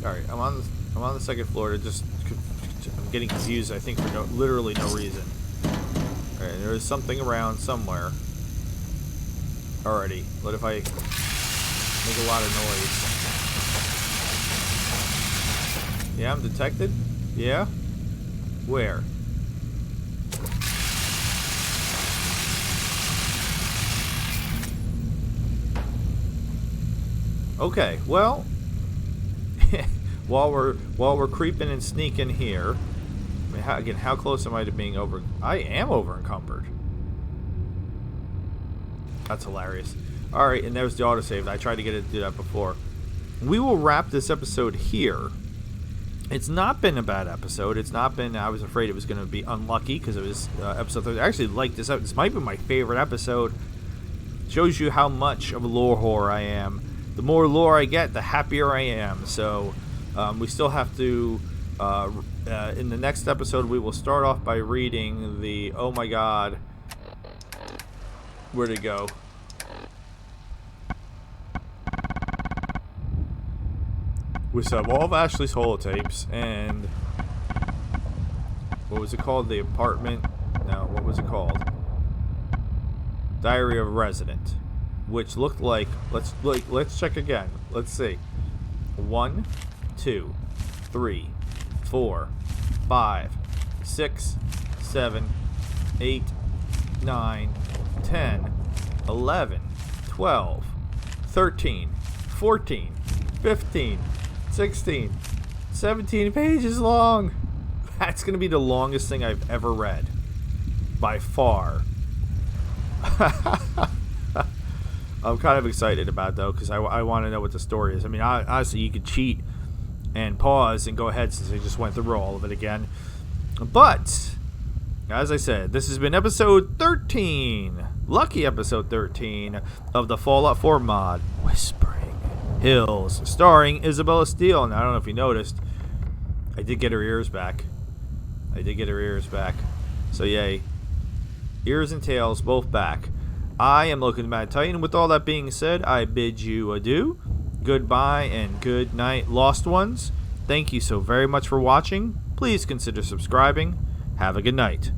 Alright, I'm on the second floor. I'm getting confused, I think, for literally no reason. Alright, there is something around somewhere. Alrighty, what if I make a lot of noise? Yeah, I'm detected? Yeah? Where? Okay, well, while we're creeping and sneaking here, I mean, how close am I to being over? I am over encumbered. That's hilarious. All right, and there's the autosave. I tried to get it to do that before. We will wrap this episode here. It's not been a bad episode. It's not been. I was afraid it was going to be unlucky because it was episode 30. I actually like this. This might be my favorite episode. Shows you how much of a lore whore I am. The more lore I get, the happier I am. So we still have to. In the next episode, we will start off by reading the. Oh my God. Where'd it go? We have all of Ashley's holotapes and what was it called? The apartment? No, what was it called? Diary of a Resident, which looked like let's check again. Let's see. 1, 2, 3, 4, 5, 6, 7, 8, 9, 10, 11, 12, 13, 14, 15, 16, 17 pages long. That's going to be the longest thing I've ever read. By far. I'm kind of excited about it, though, because I want to know what the story is. I mean, honestly, you could cheat and pause and go ahead since I just went through all of it again. But, as I said, this has been episode 13. Lucky episode 13 of the Fallout 4 mod, Whispering Hills, starring Isabella Steele. And I don't know if you noticed, I did get her ears back. So yay. Ears and tails both back. I am Logan Mad Titan. With all that being said, I bid you adieu. Goodbye and good night, lost ones. Thank you so very much for watching. Please consider subscribing. Have a good night.